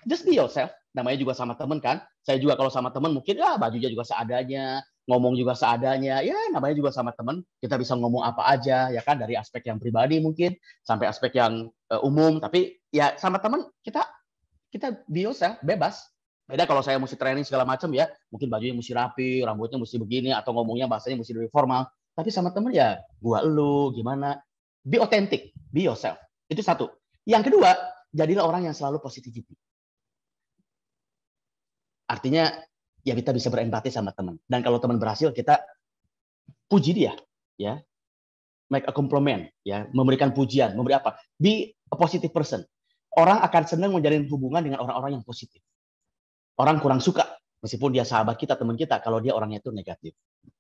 just be yourself. Namanya juga sama temen kan. Saya juga kalau sama temen mungkin ya bajunya juga seadanya, ngomong juga seadanya. Ya namanya juga sama temen, kita bisa ngomong apa aja ya kan, dari aspek yang pribadi mungkin sampai aspek yang umum. Tapi ya sama temen kita be yourself, bebas. Beda kalau saya mesti training segala macam ya, mungkin bajunya mesti rapi, rambutnya mesti begini, atau ngomongnya bahasanya mesti lebih formal. Tapi sama temen ya gua elu gimana. Be authentic, be yourself. Itu satu. Yang kedua, jadilah orang yang selalu positivity. Artinya ya kita bisa berempati sama teman. Dan kalau teman berhasil, kita puji dia, ya, make a compliment, ya, memberikan pujian, memberi apa? Be a positive person. Orang akan senang menjalin hubungan dengan orang-orang yang positif. Orang kurang suka meskipun dia sahabat kita, teman kita, kalau dia orangnya itu negatif.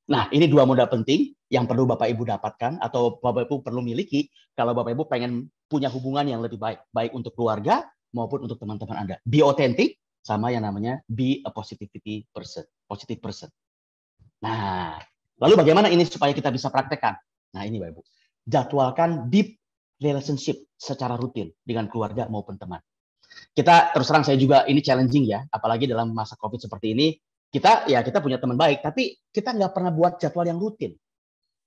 Nah, ini dua modal penting yang perlu Bapak Ibu dapatkan atau Bapak Ibu perlu miliki kalau Bapak Ibu pengen punya hubungan yang lebih baik, baik untuk keluarga maupun untuk teman-teman Anda. Be authentic, sama yang namanya be a positivity person, positive person. Nah, lalu bagaimana ini supaya kita bisa praktekkan? Nah, ini Bapak Ibu. Jadwalkan deep relationship secara rutin dengan keluarga maupun teman. Kita terus terang, saya juga ini challenging ya, apalagi dalam masa COVID seperti ini. Kita punya teman baik, tapi kita nggak pernah buat jadwal yang rutin.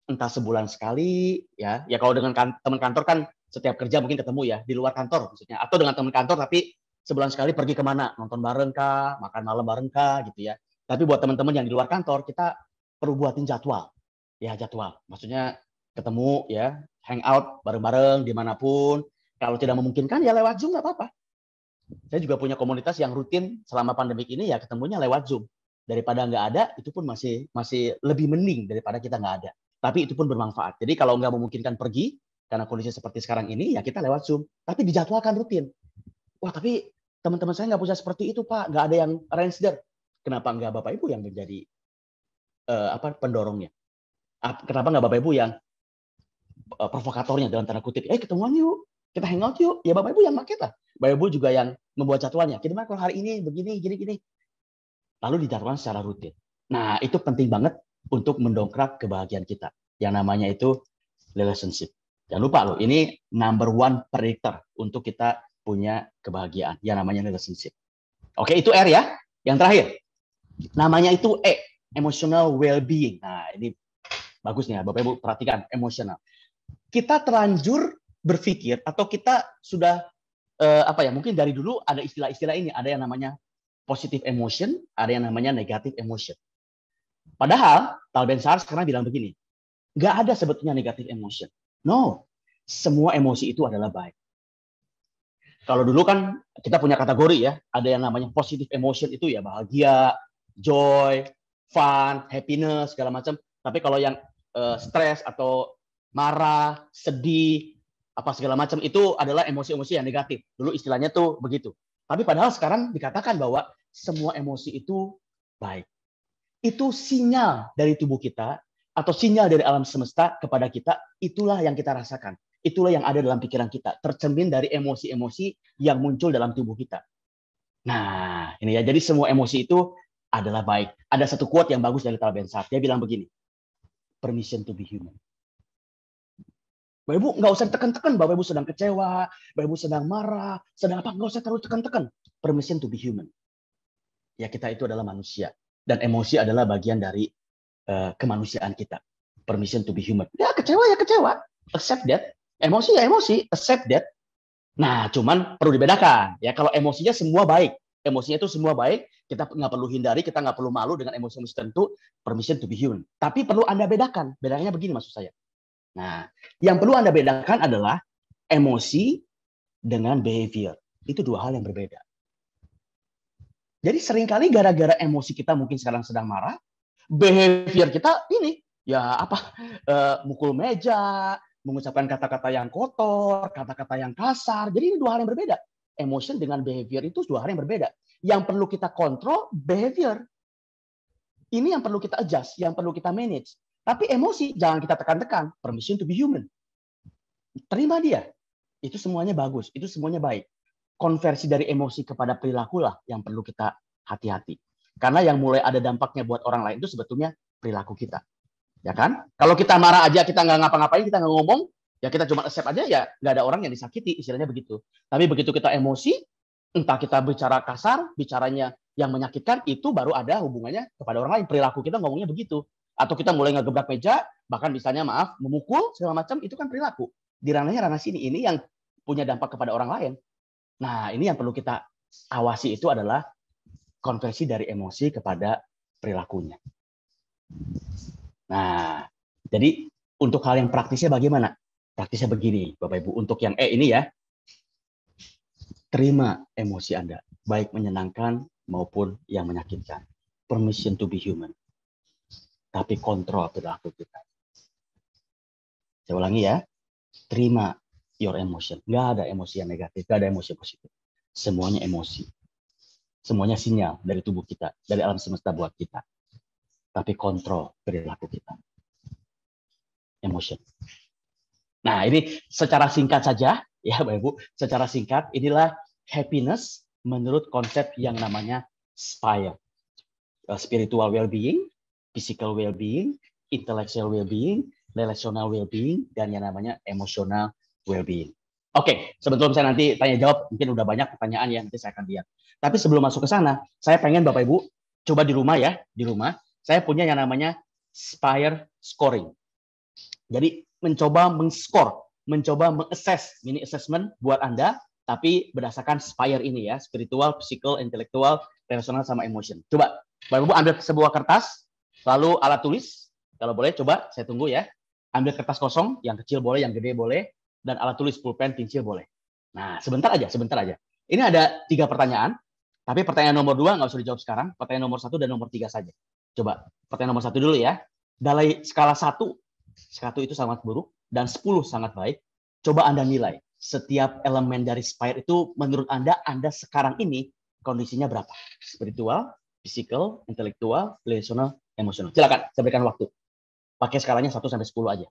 Entah sebulan sekali, ya kalau dengan teman kantor kan setiap kerja mungkin ketemu ya, di luar kantor maksudnya, atau dengan teman kantor tapi sebulan sekali pergi kemana, nonton bareng kah, makan malam bareng kah, gitu ya. Tapi buat teman-teman yang di luar kantor, kita perlu buatin jadwal. Ya, jadwal. Maksudnya ketemu ya, hangout bareng-bareng dimanapun. Kalau tidak memungkinkan ya lewat Zoom, nggak apa-apa. Saya juga punya komunitas yang rutin selama pandemik ini ya ketemunya lewat Zoom. Daripada nggak ada, itu pun masih lebih mending daripada kita nggak ada. Tapi itu pun bermanfaat. Jadi kalau nggak memungkinkan pergi, karena kondisi seperti sekarang ini, ya kita lewat Zoom. Tapi dijadwalkan rutin. Wah, tapi teman-teman saya nggak bisa seperti itu, Pak. Nggak ada yang arrange there. kenapa nggak Bapak Ibu yang menjadi pendorongnya? Kenapa nggak Bapak Ibu yang provokatornya dalam tanda kutip? Ketemuan yuk, kita hangout yuk. Ya Bapak Ibu yang market lah. Bapak Ibu juga yang membuat jadwalnya. Kita kalau hari ini begini, gini. Lalu dijadwalkan secara rutin. Nah, itu penting banget untuk mendongkrak kebahagiaan kita. Yang namanya itu relationship. Jangan lupa loh, ini number one predictor untuk kita punya kebahagiaan. Yang namanya relationship. Oke, itu R ya. Yang terakhir, namanya itu E, emotional well-being. Nah, ini bagus nih ya, Bapak Ibu perhatikan, emosional. Kita terlanjur berpikir atau kita sudah mungkin dari dulu ada istilah-istilah ini, ada yang namanya positive emotion, ada yang namanya negative emotion. Padahal Tal Ben-Shahar sekarang bilang begini, nggak ada sebetulnya negative emotion. No, semua emosi itu adalah baik. Kalau dulu kan kita punya kategori ya, ada yang namanya positive emotion itu ya bahagia, joy, fun, happiness, segala macam. Tapi kalau yang stres atau marah, sedih, apa segala macam itu adalah emosi-emosi yang negatif. Dulu istilahnya tuh begitu. Tapi padahal sekarang dikatakan bahwa semua emosi itu baik. Itu sinyal dari tubuh kita atau sinyal dari alam semesta kepada kita, itulah yang kita rasakan. Itulah yang ada dalam pikiran kita, tercermin dari emosi-emosi yang muncul dalam tubuh kita. Nah, ini ya. Jadi semua emosi itu adalah baik. Ada satu quote yang bagus dari Tal Ben-Shahar. Dia bilang begini, permission to be human. Bapak Ibu nggak usah tekan-tekan. Bapak Ibu sedang kecewa, Bapak Ibu sedang marah, sedang apa, nggak usah terlalu tekan-tekan. Permission to be human. Ya, kita itu adalah manusia. Dan emosi adalah bagian dari kemanusiaan kita. Permission to be human. Ya, kecewa ya kecewa. Accept that. Emosi ya emosi, accept that. Nah, cuman perlu dibedakan ya. Kalau emosinya semua baik, emosinya itu semua baik, kita nggak perlu hindari, kita nggak perlu malu dengan emosi-emosi tertentu. Permission to be human. Tapi perlu Anda bedakan. Bedanya begini maksud saya. Nah, yang perlu Anda bedakan adalah emosi dengan behavior. Itu dua hal yang berbeda. Jadi seringkali gara-gara emosi kita mungkin sekarang sedang marah, behavior kita ini ya mukul meja, mengucapkan kata-kata yang kotor, kata-kata yang kasar. Jadi ini dua hal yang berbeda. Emotion dengan behavior itu dua hal yang berbeda. Yang perlu kita kontrol behavior. Ini yang perlu kita adjust, yang perlu kita manage. Tapi emosi jangan kita tekan-tekan. Permission to be human. Terima dia. Itu semuanya bagus, itu semuanya baik. Konversi dari emosi kepada perilaku lah yang perlu kita hati-hati. Karena yang mulai ada dampaknya buat orang lain itu sebetulnya perilaku kita. Ya kan? Kalau kita marah aja, kita nggak ngapa-ngapain, kita nggak ngomong, ya kita cuma accept aja, ya nggak ada orang yang disakiti, istilahnya begitu. Tapi begitu kita emosi, entah kita bicara kasar, bicaranya yang menyakitkan, itu baru ada hubungannya kepada orang lain. Perilaku kita ngomongnya begitu. Atau kita mulai ngegebrak meja, bahkan misalnya maaf, memukul, segala macam, itu kan perilaku. Di ranahnya ranah sini, ini yang punya dampak kepada orang lain. Nah, ini yang perlu kita awasi itu adalah konversi dari emosi kepada perilakunya. Nah, jadi untuk hal yang praktisnya bagaimana? Praktisnya begini, Bapak Ibu. Untuk yang ini ya, terima emosi Anda, baik menyenangkan maupun yang menyakitkan. Permission to be human. Tapi kontrol perilaku kita. Saya ulangi ya, terima your emotion. Nggak ada emosi yang negatif, nggak ada emosi positif. Semuanya emosi. Semuanya sinyal dari tubuh kita, dari alam semesta buat kita. Tapi kontrol perilaku kita. Emotion. Nah, ini secara singkat saja, ya Bapak Ibu, secara singkat, inilah happiness menurut konsep yang namanya SPIRE. Spiritual well-being, physical well-being, intellectual well-being, relational well-being, dan yang namanya emotional well-being. Oke, sebelum saya nanti tanya-jawab, mungkin udah banyak pertanyaan ya, nanti saya akan lihat. Tapi sebelum masuk ke sana, saya pengen Bapak Ibu, coba di rumah ya, di rumah, saya punya yang namanya SPIRE scoring. Jadi mencoba mengskor, mencoba mengassess, mini assessment buat Anda, tapi berdasarkan SPIRE ini ya, spiritual, physical, intellectual, relational, sama emotion. Coba, Bapak Ibu ambil sebuah kertas, lalu alat tulis, kalau boleh, coba saya tunggu ya. Ambil kertas kosong, yang kecil boleh, yang gede boleh, dan alat tulis pulpen, pensil boleh. Nah, sebentar aja, sebentar aja. Ini ada 3 pertanyaan, tapi pertanyaan nomor 2 nggak usah dijawab sekarang, pertanyaan nomor 1 dan nomor 3 saja. Coba, pertanyaan nomor 1 dulu ya. Dari skala 1 itu sangat buruk, dan 10 sangat baik. Coba Anda nilai, setiap elemen dari SPIRE itu menurut Anda sekarang ini kondisinya berapa? Spiritual, physical, intelektual, relational, emosional. Silakan, saya berikan waktu. Pakai skalanya 1 sampai 10 aja.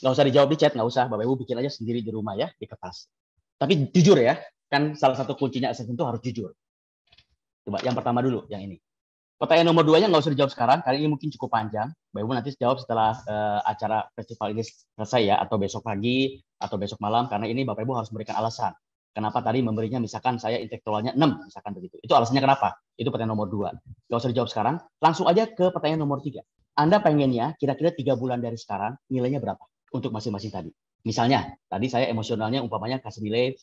Nggak usah dijawab di chat, nggak usah. Bapak Ibu bikin aja sendiri di rumah ya, di kertas. Tapi jujur ya, kan salah satu kuncinya assessment itu harus jujur. Coba yang pertama dulu, yang ini. Pertanyaan nomor 2-nya nggak usah dijawab sekarang, karena ini mungkin cukup panjang. Bapak Ibu nanti jawab setelah acara festival ini selesai ya, atau besok pagi, atau besok malam, karena ini Bapak Ibu harus memberikan alasan. Kenapa tadi memberinya, misalkan saya intelektualnya 6, misalkan begitu. Itu alasannya kenapa? Itu pertanyaan nomor 2. Nggak usah dijawab sekarang, langsung aja ke pertanyaan nomor 3. Anda pengennya kira-kira 3 bulan dari sekarang, nilainya berapa untuk masing-masing tadi? Misalnya, tadi saya emosionalnya umpamanya kasih nilai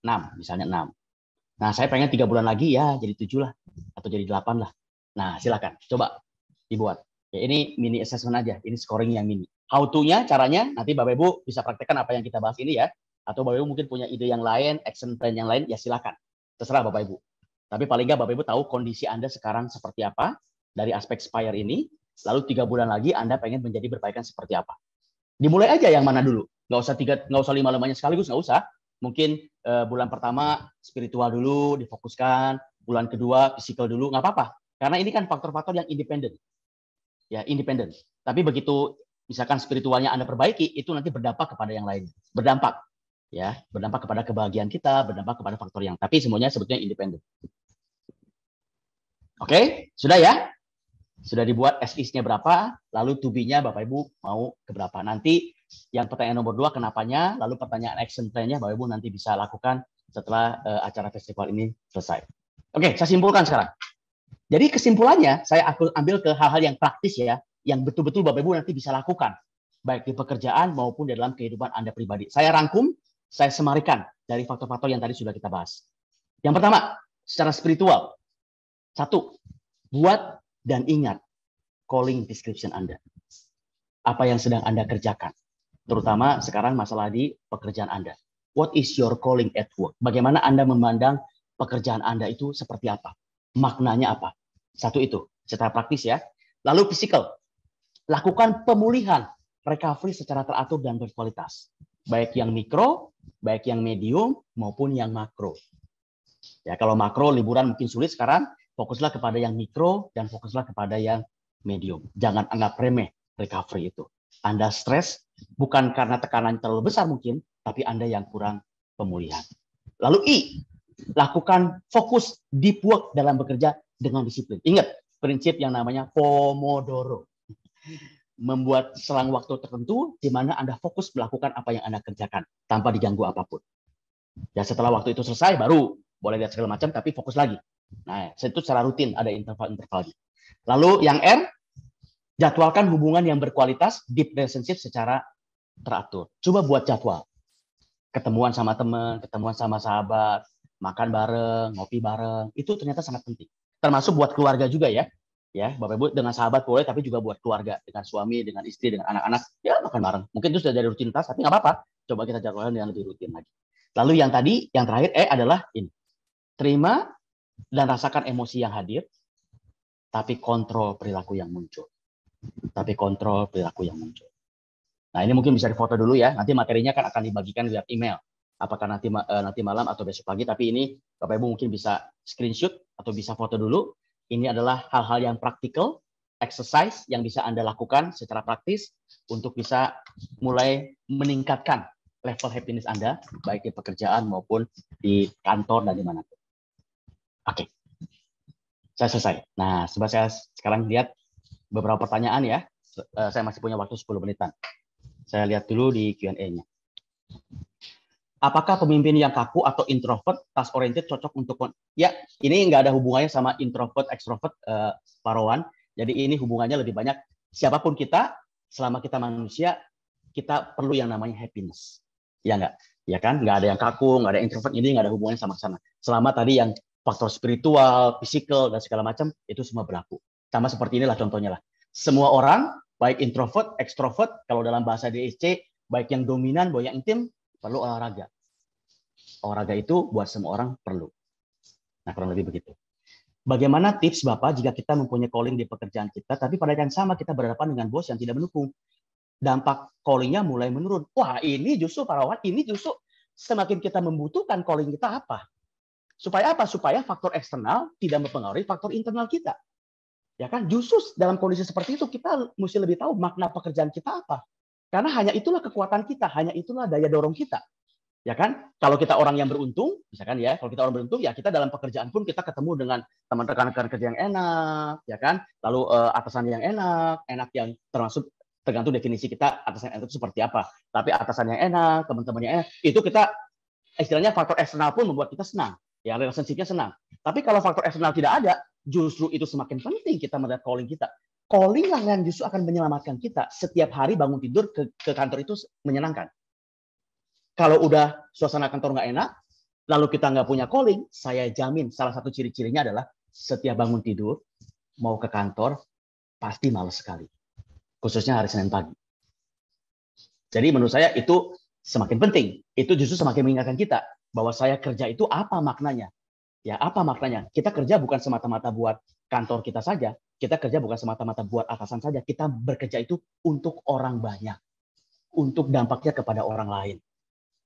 6, misalnya 6. Nah, saya pengen 3 bulan lagi ya jadi 7 lah, atau jadi 8 lah. Nah, silakan coba dibuat. Ya, ini mini assessment aja, ini scoring yang mini. How to-nya, caranya, nanti Bapak Ibu bisa praktekkan apa yang kita bahas ini ya. Atau Bapak Ibu mungkin punya ide yang lain, action plan yang lain, ya silakan. Terserah Bapak Ibu. Tapi paling nggak Bapak Ibu tahu kondisi Anda sekarang seperti apa dari aspek Spire ini, lalu 3 bulan lagi Anda pengen menjadi berbaikkan seperti apa. Dimulai aja yang mana dulu. Nggak usah 5-5-nya sekaligus, nggak usah. Mungkin bulan pertama spiritual dulu, difokuskan. Bulan kedua physical dulu, nggak apa-apa. Karena ini kan faktor-faktor yang independen. Ya, independen. Tapi begitu misalkan spiritualnya Anda perbaiki, itu nanti berdampak kepada yang lain. Berdampak. Ya, berdampak kepada kebahagiaan kita, berdampak kepada faktor yang. Tapi semuanya sebetulnya independen. Oke, sudah ya? Sudah dibuat SIS-nya berapa, lalu to be-nya Bapak Ibu mau ke berapa. Nanti yang pertanyaan nomor 2 kenapanya, lalu pertanyaan action plan-nya Bapak Ibu nanti bisa lakukan setelah acara festival ini selesai. Oke, saya simpulkan sekarang. Jadi kesimpulannya, saya ambil ke hal-hal yang praktis ya, yang betul-betul Bapak Ibu nanti bisa lakukan, baik di pekerjaan maupun di dalam kehidupan Anda pribadi. Saya rangkum, saya semarikan dari faktor-faktor yang tadi sudah kita bahas. Yang pertama, secara spiritual. 1, buat dan ingat calling description Anda. Apa yang sedang Anda kerjakan. Terutama sekarang masalah di pekerjaan Anda. What is your calling at work? Bagaimana Anda memandang pekerjaan Anda itu seperti apa? Maknanya apa? 1 itu, secara praktis ya. Lalu physical. Lakukan pemulihan, recovery secara teratur dan berkualitas. Baik yang mikro, baik yang medium, maupun yang makro. Ya, kalau makro liburan mungkin sulit sekarang, fokuslah kepada yang mikro dan fokuslah kepada yang medium. Jangan anggap remeh recovery itu. Anda stres bukan karena tekanan terlalu besar mungkin, tapi Anda yang kurang pemulihan. Lalu I, lakukan fokus deep work dalam bekerja dengan disiplin. Ingat, prinsip yang namanya Pomodoro. Membuat selang waktu tertentu di mana Anda fokus melakukan apa yang Anda kerjakan tanpa diganggu apapun. Ya, setelah waktu itu selesai, baru boleh lihat segala macam, tapi fokus lagi. Nah, itu secara rutin ada interval-intervalnya. Lalu yang R, jadwalkan hubungan yang berkualitas, deep relationship secara teratur. Coba buat jadwal. Ketemuan sama teman, ketemuan sama sahabat, makan bareng, ngopi bareng, itu ternyata sangat penting. Termasuk buat keluarga juga ya. Ya, Bapak Ibu dengan sahabat boleh, tapi juga buat keluarga, dengan suami, dengan istri, dengan anak-anak, ya makan bareng. Mungkin itu sudah jadi rutinitas, tapi nggak apa-apa. Coba kita jadwalkan dengan lebih rutin lagi. Lalu yang tadi, yang terakhir adalah ini. Terima dan rasakan emosi yang hadir, tapi kontrol perilaku yang muncul. Nah, ini mungkin bisa difoto dulu ya. Nanti materinya kan akan dibagikan via email. Apakah nanti malam atau besok pagi, tapi ini Bapak Ibu mungkin bisa screenshot atau bisa foto dulu. Ini adalah hal-hal yang praktikal, exercise yang bisa Anda lakukan secara praktis untuk bisa mulai meningkatkan level happiness Anda, baik di pekerjaan maupun di kantor dan dimanapun. Oke, saya selesai. Nah, coba saya sekarang lihat beberapa pertanyaan ya. Saya masih punya waktu 10 menitan. Saya lihat dulu di Q&A-nya. Apakah pemimpin yang kaku atau introvert, task oriented cocok untuk... Ya, ini nggak ada hubungannya sama introvert, extrovert, Pak Rowan. Jadi ini hubungannya lebih banyak, siapapun kita, selama kita manusia, kita perlu yang namanya happiness. Ya nggak? Ya kan? Nggak ada yang kaku, nggak ada introvert, ini nggak ada hubungannya sama sana. Selama tadi yang faktor spiritual, physical, dan segala macam, itu semua berlaku. Sama seperti inilah contohnya lah. Semua orang, baik introvert, extrovert, kalau dalam bahasa DSC, baik yang dominan, baik yang intim, perlu olahraga. Olahraga itu buat semua orang perlu. Nah, kurang lebih begitu. Bagaimana tips Bapak jika kita mempunyai calling di pekerjaan kita, tapi pada yang sama kita berhadapan dengan bos yang tidak mendukung? Dampak callingnya mulai menurun. Wah, ini justru Pak Rawat, ini justru semakin kita membutuhkan calling kita apa? Supaya apa? Supaya faktor eksternal tidak mempengaruhi faktor internal kita. Ya kan? Justru dalam kondisi seperti itu kita mesti lebih tahu makna pekerjaan kita apa. Karena hanya itulah kekuatan kita, hanya itulah daya dorong kita. Ya kan? Kalau kita orang yang beruntung, misalkan ya, kalau kita orang beruntung, ya kita dalam pekerjaan pun kita ketemu dengan teman rekan-rekan kerja yang enak, ya kan? Lalu atasan yang enak, enak yang termasuk tergantung definisi kita atasan yang enak itu seperti apa. Tapi atasan yang enak, teman-teman yang enak, itu kita istilahnya faktor eksternal pun membuat kita senang, ya relationship-nya senang. Tapi kalau faktor eksternal tidak ada, justru itu semakin penting kita melihat calling kita. Calling yang justru akan menyelamatkan kita. Setiap hari bangun tidur ke kantor itu menyenangkan. Kalau udah suasana kantor nggak enak, lalu kita nggak punya calling, saya jamin salah satu ciri-cirinya adalah setiap bangun tidur, mau ke kantor, pasti malas sekali. Khususnya hari Senin pagi. Jadi menurut saya itu semakin penting. Itu justru semakin mengingatkan kita bahwa saya kerja itu apa maknanya. Ya, apa maknanya? Kita kerja bukan semata-mata buat kantor kita saja. Kita kerja bukan semata-mata buat atasan saja. Kita bekerja itu untuk orang banyak. Untuk dampaknya kepada orang lain.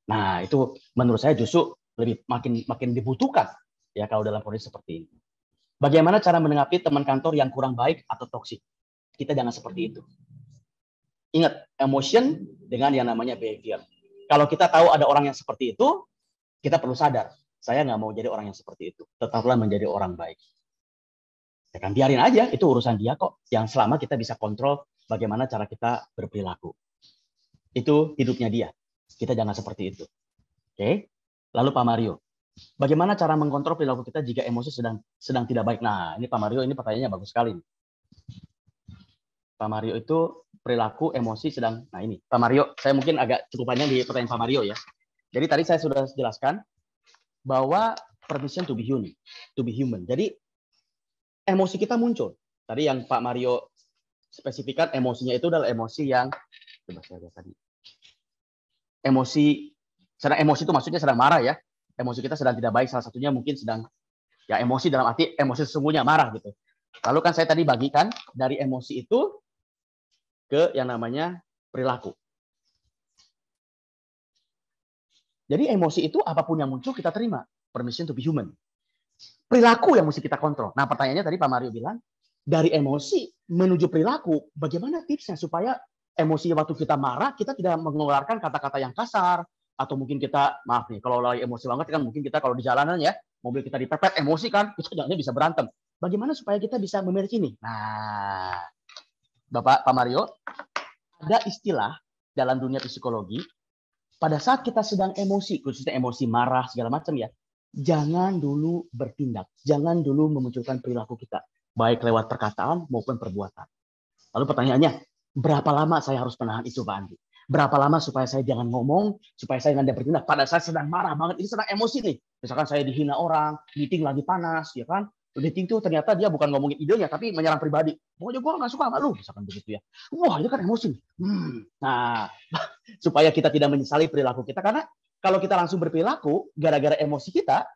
Nah, itu menurut saya justru lebih makin dibutuhkan ya kalau dalam kondisi seperti ini. Bagaimana cara menanggapi teman kantor yang kurang baik atau toksik? Kita jangan seperti itu. Ingat, emotion dengan yang namanya behavior. Kalau kita tahu ada orang yang seperti itu, kita perlu sadar, saya nggak mau jadi orang yang seperti itu. Tetaplah menjadi orang baik. Ya kan, biarin aja, itu urusan dia kok. Yang selama kita bisa kontrol bagaimana cara kita berperilaku. Itu hidupnya dia. Kita jangan seperti itu. Oke? Lalu Pak Mario, bagaimana cara mengkontrol perilaku kita jika emosi sedang tidak baik? Nah, ini Pak Mario, ini pertanyaannya bagus sekali. Pak Mario itu perilaku emosi sedang, nah ini Pak Mario, saya mungkin agak cukup panjang di pertanyaan Pak Mario ya. Jadi tadi saya sudah jelaskan bahwa permission to be human. Jadi emosi kita muncul. Tadi yang Pak Mario spesifikkan emosinya itu adalah emosi yang, coba saya lihat tadi. Emosi itu maksudnya sedang marah ya. Emosi kita sedang tidak baik, salah satunya mungkin sedang ya emosi dalam arti emosi sesungguhnya marah gitu. Lalu kan saya tadi bagikan dari emosi itu ke yang namanya perilaku. Jadi emosi itu apapun yang muncul kita terima. Permission to be human. Perilaku yang mesti kita kontrol. Nah pertanyaannya tadi Pak Mario bilang, dari emosi menuju perilaku, bagaimana tipsnya supaya emosi waktu kita marah, kita tidak mengeluarkan kata-kata yang kasar, atau mungkin kita, maaf nih, kalau lagi emosi banget kan mungkin kita kalau di jalanan ya, mobil kita dipepet emosi kan, kita jangan bisa berantem. Bagaimana supaya kita bisa memanage ini? Nah, Pak Mario, ada istilah dalam dunia psikologi, pada saat kita sedang emosi, khususnya emosi marah segala macam ya, jangan dulu bertindak, jangan dulu memunculkan perilaku kita, baik lewat perkataan maupun perbuatan. Lalu pertanyaannya, berapa lama saya harus menahan itu, Pak Andi? Berapa lama supaya saya jangan ngomong, supaya saya nggak bertindak? Pada saat sedang marah banget, ini sedang emosi nih. Misalkan saya dihina orang, meeting lagi panas, ya kan? Meeting itu ternyata dia bukan ngomongin idenya, tapi menyerang pribadi. Pokoknya gue nggak suka sama lu, misalkan begitu ya. Wah, itu kan emosi. Nah, supaya kita tidak menyesali perilaku kita, karena kalau kita langsung berperilaku gara-gara emosi kita,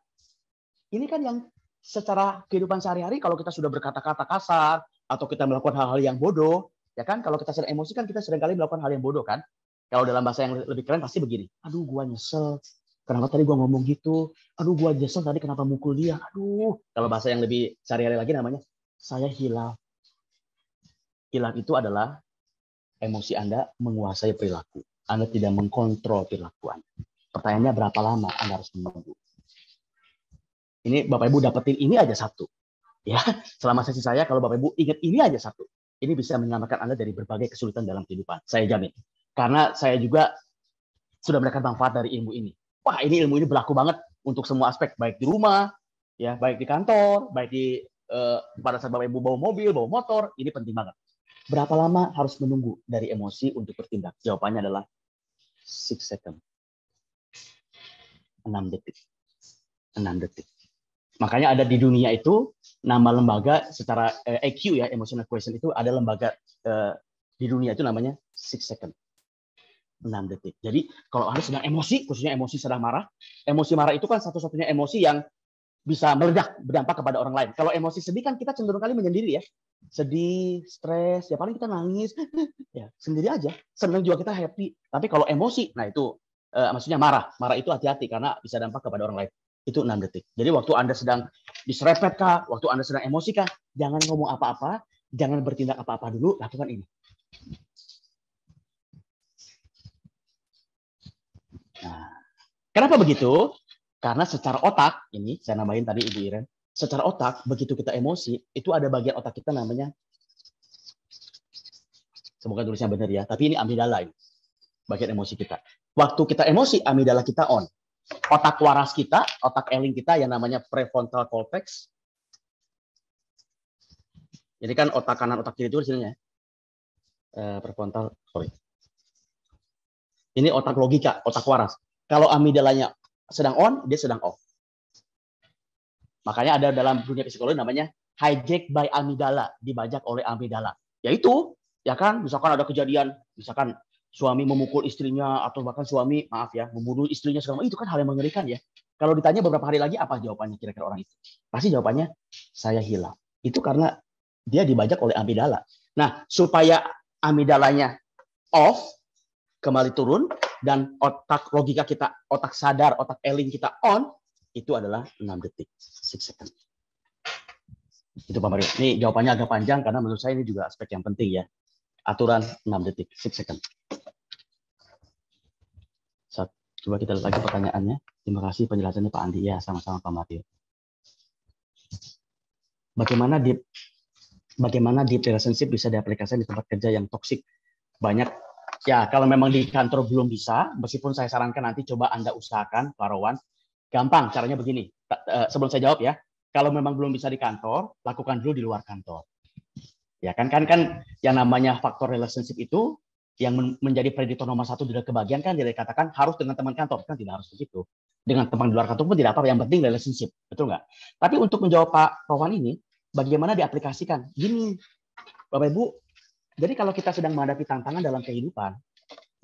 ini kan yang secara kehidupan sehari-hari kalau kita sudah berkata-kata kasar atau kita melakukan hal-hal yang bodoh, ya kan? Kalau kita sedang emosi kan kita seringkali melakukan hal yang bodoh kan? Kalau dalam bahasa yang lebih keren pasti begini. Aduh, gua nyesel. Kenapa tadi gua ngomong gitu? Aduh, gua nyesel tadi kenapa mukul dia? Aduh, kalau bahasa yang lebih sehari-hari lagi namanya saya hilaf. Hilaf itu adalah emosi Anda menguasai perilaku. Anda tidak mengkontrol perilaku Anda. Pertanyaannya berapa lama Anda harus menunggu? Ini Bapak Ibu dapetin ini aja satu. Ya, selama sesi saya kalau Bapak Ibu ingat ini aja satu. Ini bisa menyelamatkan Anda dari berbagai kesulitan dalam kehidupan. Saya jamin. Karena saya juga sudah mendapatkan manfaat dari ilmu ini. Wah, ini ilmu ini berlaku banget untuk semua aspek, baik di rumah, ya, baik di kantor, baik di pada saat Bapak Ibu bawa mobil, bawa motor, ini penting banget. Berapa lama harus menunggu dari emosi untuk bertindak? Jawabannya adalah 6 second. 6 detik. 6 detik. Makanya ada di dunia itu nama lembaga secara EQ ya, emotional quotient itu ada lembaga di dunia itu namanya 6 second. 6 detik. Jadi kalau Anda sedang emosi, khususnya emosi sedang marah, emosi marah itu kan satu-satunya emosi yang bisa meledak, berdampak kepada orang lain. Kalau emosi sedih kan kita cenderung kali menyendiri ya. Sedih, stres, ya paling kita nangis, ya sendiri aja. Senang juga kita happy. Tapi kalau emosi, nah itu maksudnya marah. Marah itu hati-hati karena bisa dampak kepada orang lain. Itu 6 detik. Jadi waktu Anda sedang diserempet kah, waktu Anda sedang emosi kah, jangan ngomong apa-apa, jangan bertindak apa-apa dulu, lakukan ini. Nah, kenapa begitu? Karena secara otak, ini saya nambahin tadi Ibu Iren, secara otak, begitu kita emosi, itu ada bagian otak kita namanya, semoga tulisnya benar ya, tapi ini amigdala, ini, bagian emosi kita. Waktu kita emosi, amigdala kita on. Otak waras kita, otak eling kita yang namanya prefrontal cortex. Jadi kan otak kanan, otak kiri itu hasilnya. Prefrontal, sorry. Ini otak logika, otak waras. Kalau amigdalanya sedang on, dia sedang off. Makanya ada dalam dunia psikologi namanya hijack by amigdala, dibajak oleh amigdala. Yaitu, ya kan, misalkan ada kejadian, misalkan suami memukul istrinya, atau bahkan suami, maaf ya, membunuh istrinya, segala itu kan hal yang mengerikan ya. Kalau ditanya beberapa hari lagi, apa jawabannya kira-kira orang itu? Pasti jawabannya, saya hilang. Itu karena dia dibajak oleh amigdala. Nah, supaya amigdalanya off, kembali turun, dan otak logika kita, otak sadar, otak eling kita on, itu adalah 6 detik, 6 second. Itu Pak Mario. Ini jawabannya agak panjang, karena menurut saya ini juga aspek yang penting ya. Aturan 6 detik, 6 second. Coba kita lihat lagi pertanyaannya. Terima kasih penjelasannya Pak Andi. Ya, sama-sama Pak Mario. Bagaimana deep relationship bisa diaplikasikan di tempat kerja yang toksik? Banyak. Ya, kalau memang di kantor belum bisa, meskipun saya sarankan nanti coba Anda usahakan, Pak Rowan. Gampang, caranya begini. Sebelum saya jawab ya, kalau memang belum bisa di kantor, lakukan dulu di luar kantor. Ya kan yang namanya faktor relationship itu yang menjadi preditor nomor 1 tidak kebagian kan tidak dikatakan harus dengan teman kantor, kan tidak harus begitu. Dengan teman di luar kantor pun tidak apa, yang penting relationship, betul nggak? Tapi untuk menjawab Pak Rowan ini, bagaimana diaplikasikan? Gini, Bapak Ibu, jadi kalau kita sedang menghadapi tantangan dalam kehidupan,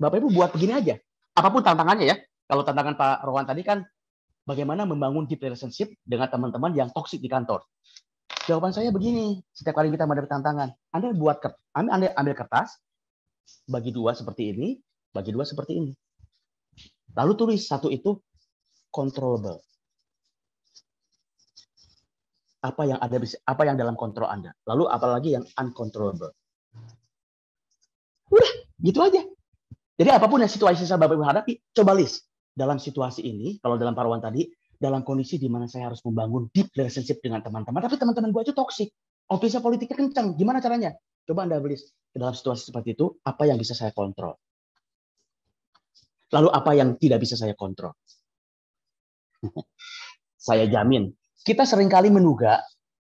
Bapak Ibu buat begini aja, apapun tantangannya ya. Kalau tantangan Pak Rowan tadi kan, bagaimana membangun deep relationship dengan teman-teman yang toksik di kantor. Jawaban saya begini, setiap kali kita menghadapi tantangan, Anda ambil kertas, bagi 2 seperti ini, bagi 2 seperti ini. Lalu tulis satu itu controllable. Apa yang dalam kontrol Anda. Lalu apalagi yang uncontrollable. Udah, gitu aja. Jadi apapun yang situasi saya Bapak Ibu hadapi, coba list. Dalam situasi ini, kalau dalam paruan tadi, dalam kondisi di mana saya harus membangun deep relationship dengan teman-teman, tapi teman-teman gue itu toksik. Office politiknya kencang. Gimana caranya? Coba Anda list. Dalam situasi seperti itu, apa yang bisa saya kontrol? Lalu apa yang tidak bisa saya kontrol? Saya jamin, kita seringkali menduga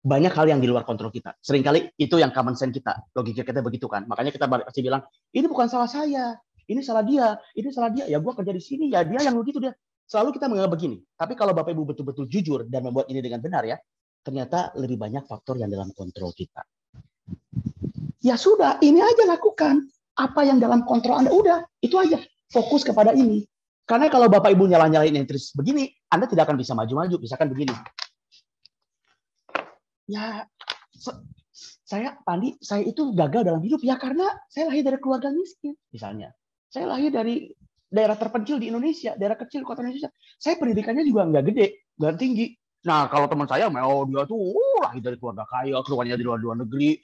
banyak hal yang di luar kontrol kita. Seringkali itu yang common sense kita. Logika kita begitu kan. Makanya kita pasti bilang, ini bukan salah saya. Ini salah dia. Ini salah dia. Ya gue kerja di sini. Ya dia yang begitu dia. Selalu kita menganggap begini. Tapi kalau Bapak Ibu betul-betul jujur dan membuat ini dengan benar ya, ternyata lebih banyak faktor yang dalam kontrol kita. Ya sudah, ini aja lakukan. Apa yang dalam kontrol Anda, udah. Itu aja. Fokus kepada ini. Karena kalau Bapak Ibu nyala-nyalain yang terus begini, Anda tidak akan bisa maju-maju. Misalkan begini. Ya, saya itu gagal dalam hidup. Ya karena saya lahir dari keluarga miskin. Misalnya. Saya lahir dari daerah terpencil di Indonesia. Daerah kecil, kota Indonesia. Saya pendidikannya juga nggak gede. Nggak tinggi. Nah, kalau teman saya, dia tuh lahir dari keluarga kaya, keluarnya di luar negeri.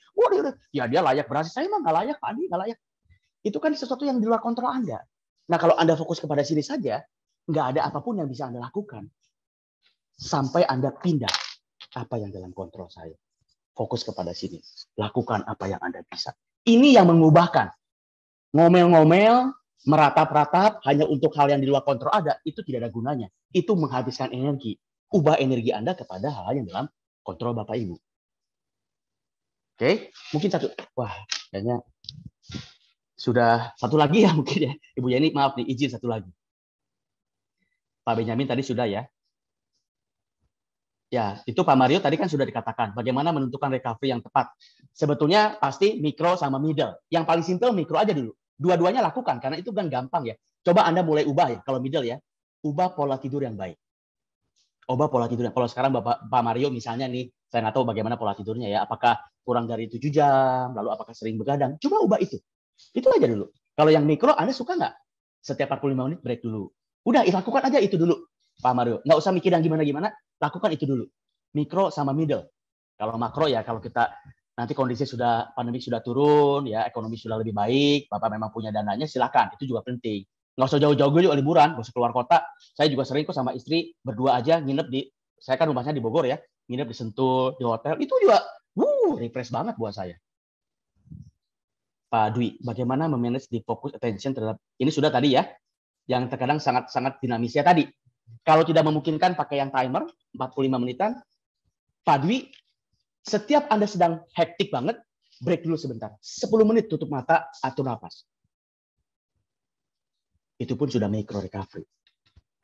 Dia layak berhasil. Saya mah nggak layak, Pak Andi, nggak layak. Itu kan sesuatu yang di luar kontrol Anda. Nah, kalau Anda fokus kepada sini saja, nggak ada apapun yang bisa Anda lakukan. Sampai Anda pindah apa yang dalam kontrol saya. Fokus kepada sini. Lakukan apa yang Anda bisa. Ini yang mengubahkan. Ngomel-ngomel, meratap-ratap, hanya untuk hal yang di luar kontrol Anda, itu tidak ada gunanya. Itu menghabiskan energi. Ubah energi Anda kepada hal yang dalam kontrol Bapak Ibu. Oke, mungkin satu. Wah, kayaknya sudah satu lagi ya mungkin ya. Ibu Yeni, maaf nih, izin satu lagi. Pak Benyamin tadi sudah ya. Ya, itu Pak Mario tadi kan sudah dikatakan. Bagaimana menentukan recovery yang tepat. Sebetulnya pasti mikro sama middle. Yang paling simpel mikro aja dulu. Dua-duanya lakukan, karena itu kan gampang ya. Coba Anda mulai ubah ya, kalau middle ya. Ubah pola tidur yang baik. Ubah pola tidurnya. Kalau sekarang Pak Mario misalnya nih, saya nggak tahu bagaimana pola tidurnya ya. Apakah kurang dari 7 jam, lalu apakah sering begadang. Coba ubah itu. Itu aja dulu. Kalau yang mikro, Anda suka nggak? Setiap 45 menit break dulu. Udah, lakukan aja itu dulu. Pak Mario. Nggak usah mikir yang gimana-gimana, lakukan itu dulu. Mikro sama middle. Kalau makro ya kalau kita nanti kondisi sudah pandemi sudah turun, ya ekonomi sudah lebih baik, Bapak memang punya dananya, silakan. Itu juga penting. Nggak usah jauh-jauh juga liburan, nggak usah keluar kota. Saya juga sering kok sama istri berdua aja nginep di, saya kan rumahnya di Bogor ya, nginep di Sentul, di hotel. Itu juga, refresh banget buat saya. Pak Dwi, bagaimana memanage di focus attention terhadap, ini sudah tadi ya, yang terkadang sangat-sangat dinamis ya tadi. Kalau tidak memungkinkan pakai yang timer, 45 menitan, Pak Dwi, setiap Anda sedang hektik banget, break dulu sebentar. 10 menit tutup mata, atur nafas. Itu pun sudah micro recovery.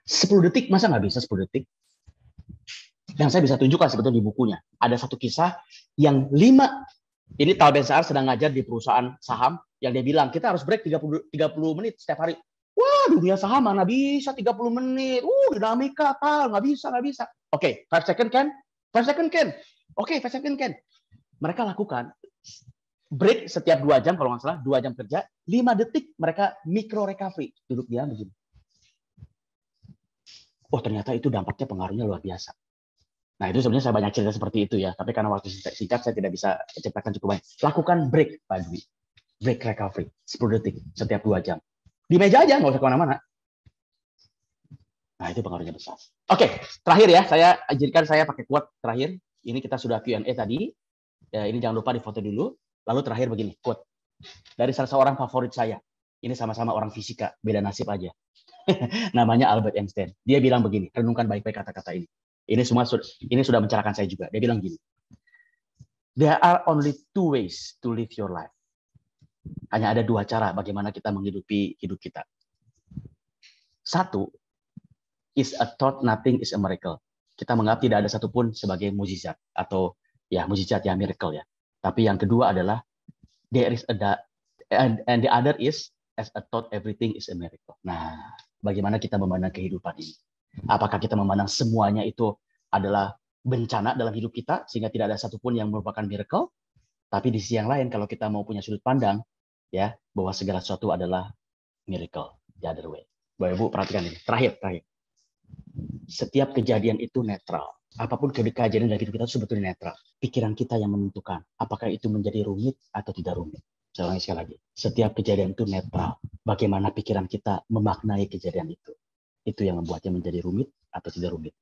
10 detik, masa nggak bisa 10 detik? Yang saya bisa tunjukkan sebetulnya di bukunya. Ada satu kisah yang 5, ini Tal Ben-Shahar sedang ngajar di perusahaan saham, yang dia bilang, kita harus break 30 menit setiap hari. Wah, dunia saham mana bisa 30 menit. Dinamika, Tal, nggak bisa. Oke, 5 second can? 5 second can. Oke, 5 second can. Mereka lakukan break setiap 2 jam, kalau nggak salah, 2 jam kerja, 5 detik mereka micro recovery. Duduk diam begini. Oh, ternyata itu dampaknya, pengaruhnya luar biasa. Nah, itu sebenarnya saya banyak cerita seperti itu ya, tapi karena waktu singkat saya tidak bisa ceritakan cukup banyak. Lakukan break, Pak Dwi. Break recovery, 10 detik setiap 2 jam. Di meja aja, nggak usah kemana-mana. Nah, itu pengaruhnya besar. Oke, terakhir ya, saya izinkan saya pakai quote terakhir. Ini kita sudah Q&A tadi. Ya, ini jangan lupa difoto dulu. Lalu terakhir begini, quote. Dari salah seorang favorit saya. Ini sama-sama orang fisika, beda nasib aja. Namanya Albert Einstein. Dia bilang begini, renungkan baik-baik kata-kata ini. Ini sudah mencerahkan saya juga. Dia bilang gini, there are only 2 ways to live your life. Hanya ada 2 cara bagaimana kita menghidupi hidup kita. 1, is a thought, nothing is a miracle. Kita menganggap tidak ada satupun sebagai mukjizat atau ya mukjizat ya miracle ya. Tapi yang kedua adalah there is and the other is as a thought everything is a miracle. Nah, bagaimana kita memandang kehidupan ini? Apakah kita memandang semuanya itu adalah bencana dalam hidup kita sehingga tidak ada satupun yang merupakan miracle? Tapi di sisi yang lain kalau kita mau punya sudut pandang ya bahwa segala sesuatu adalah miracle, the other way. Bapak Ibu perhatikan ini. Terakhir. Setiap kejadian itu netral. Apapun kejadian dalam hidup kita itu sebetulnya netral. Pikiran kita yang menentukan apakah itu menjadi rumit atau tidak rumit. Saya ulangi sekali lagi. Setiap kejadian itu netral. Bagaimana pikiran kita memaknai kejadian itu. Itu yang membuatnya menjadi rumit atau tidak rumit.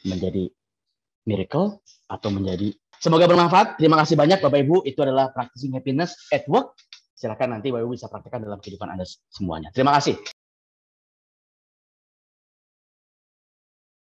Menjadi miracle atau menjadi... Semoga bermanfaat. Terima kasih banyak Bapak Ibu. Itu adalah practicing happiness at work. Silakan nanti Bapak Ibu bisa praktekkan dalam kehidupan Anda semuanya. Terima kasih.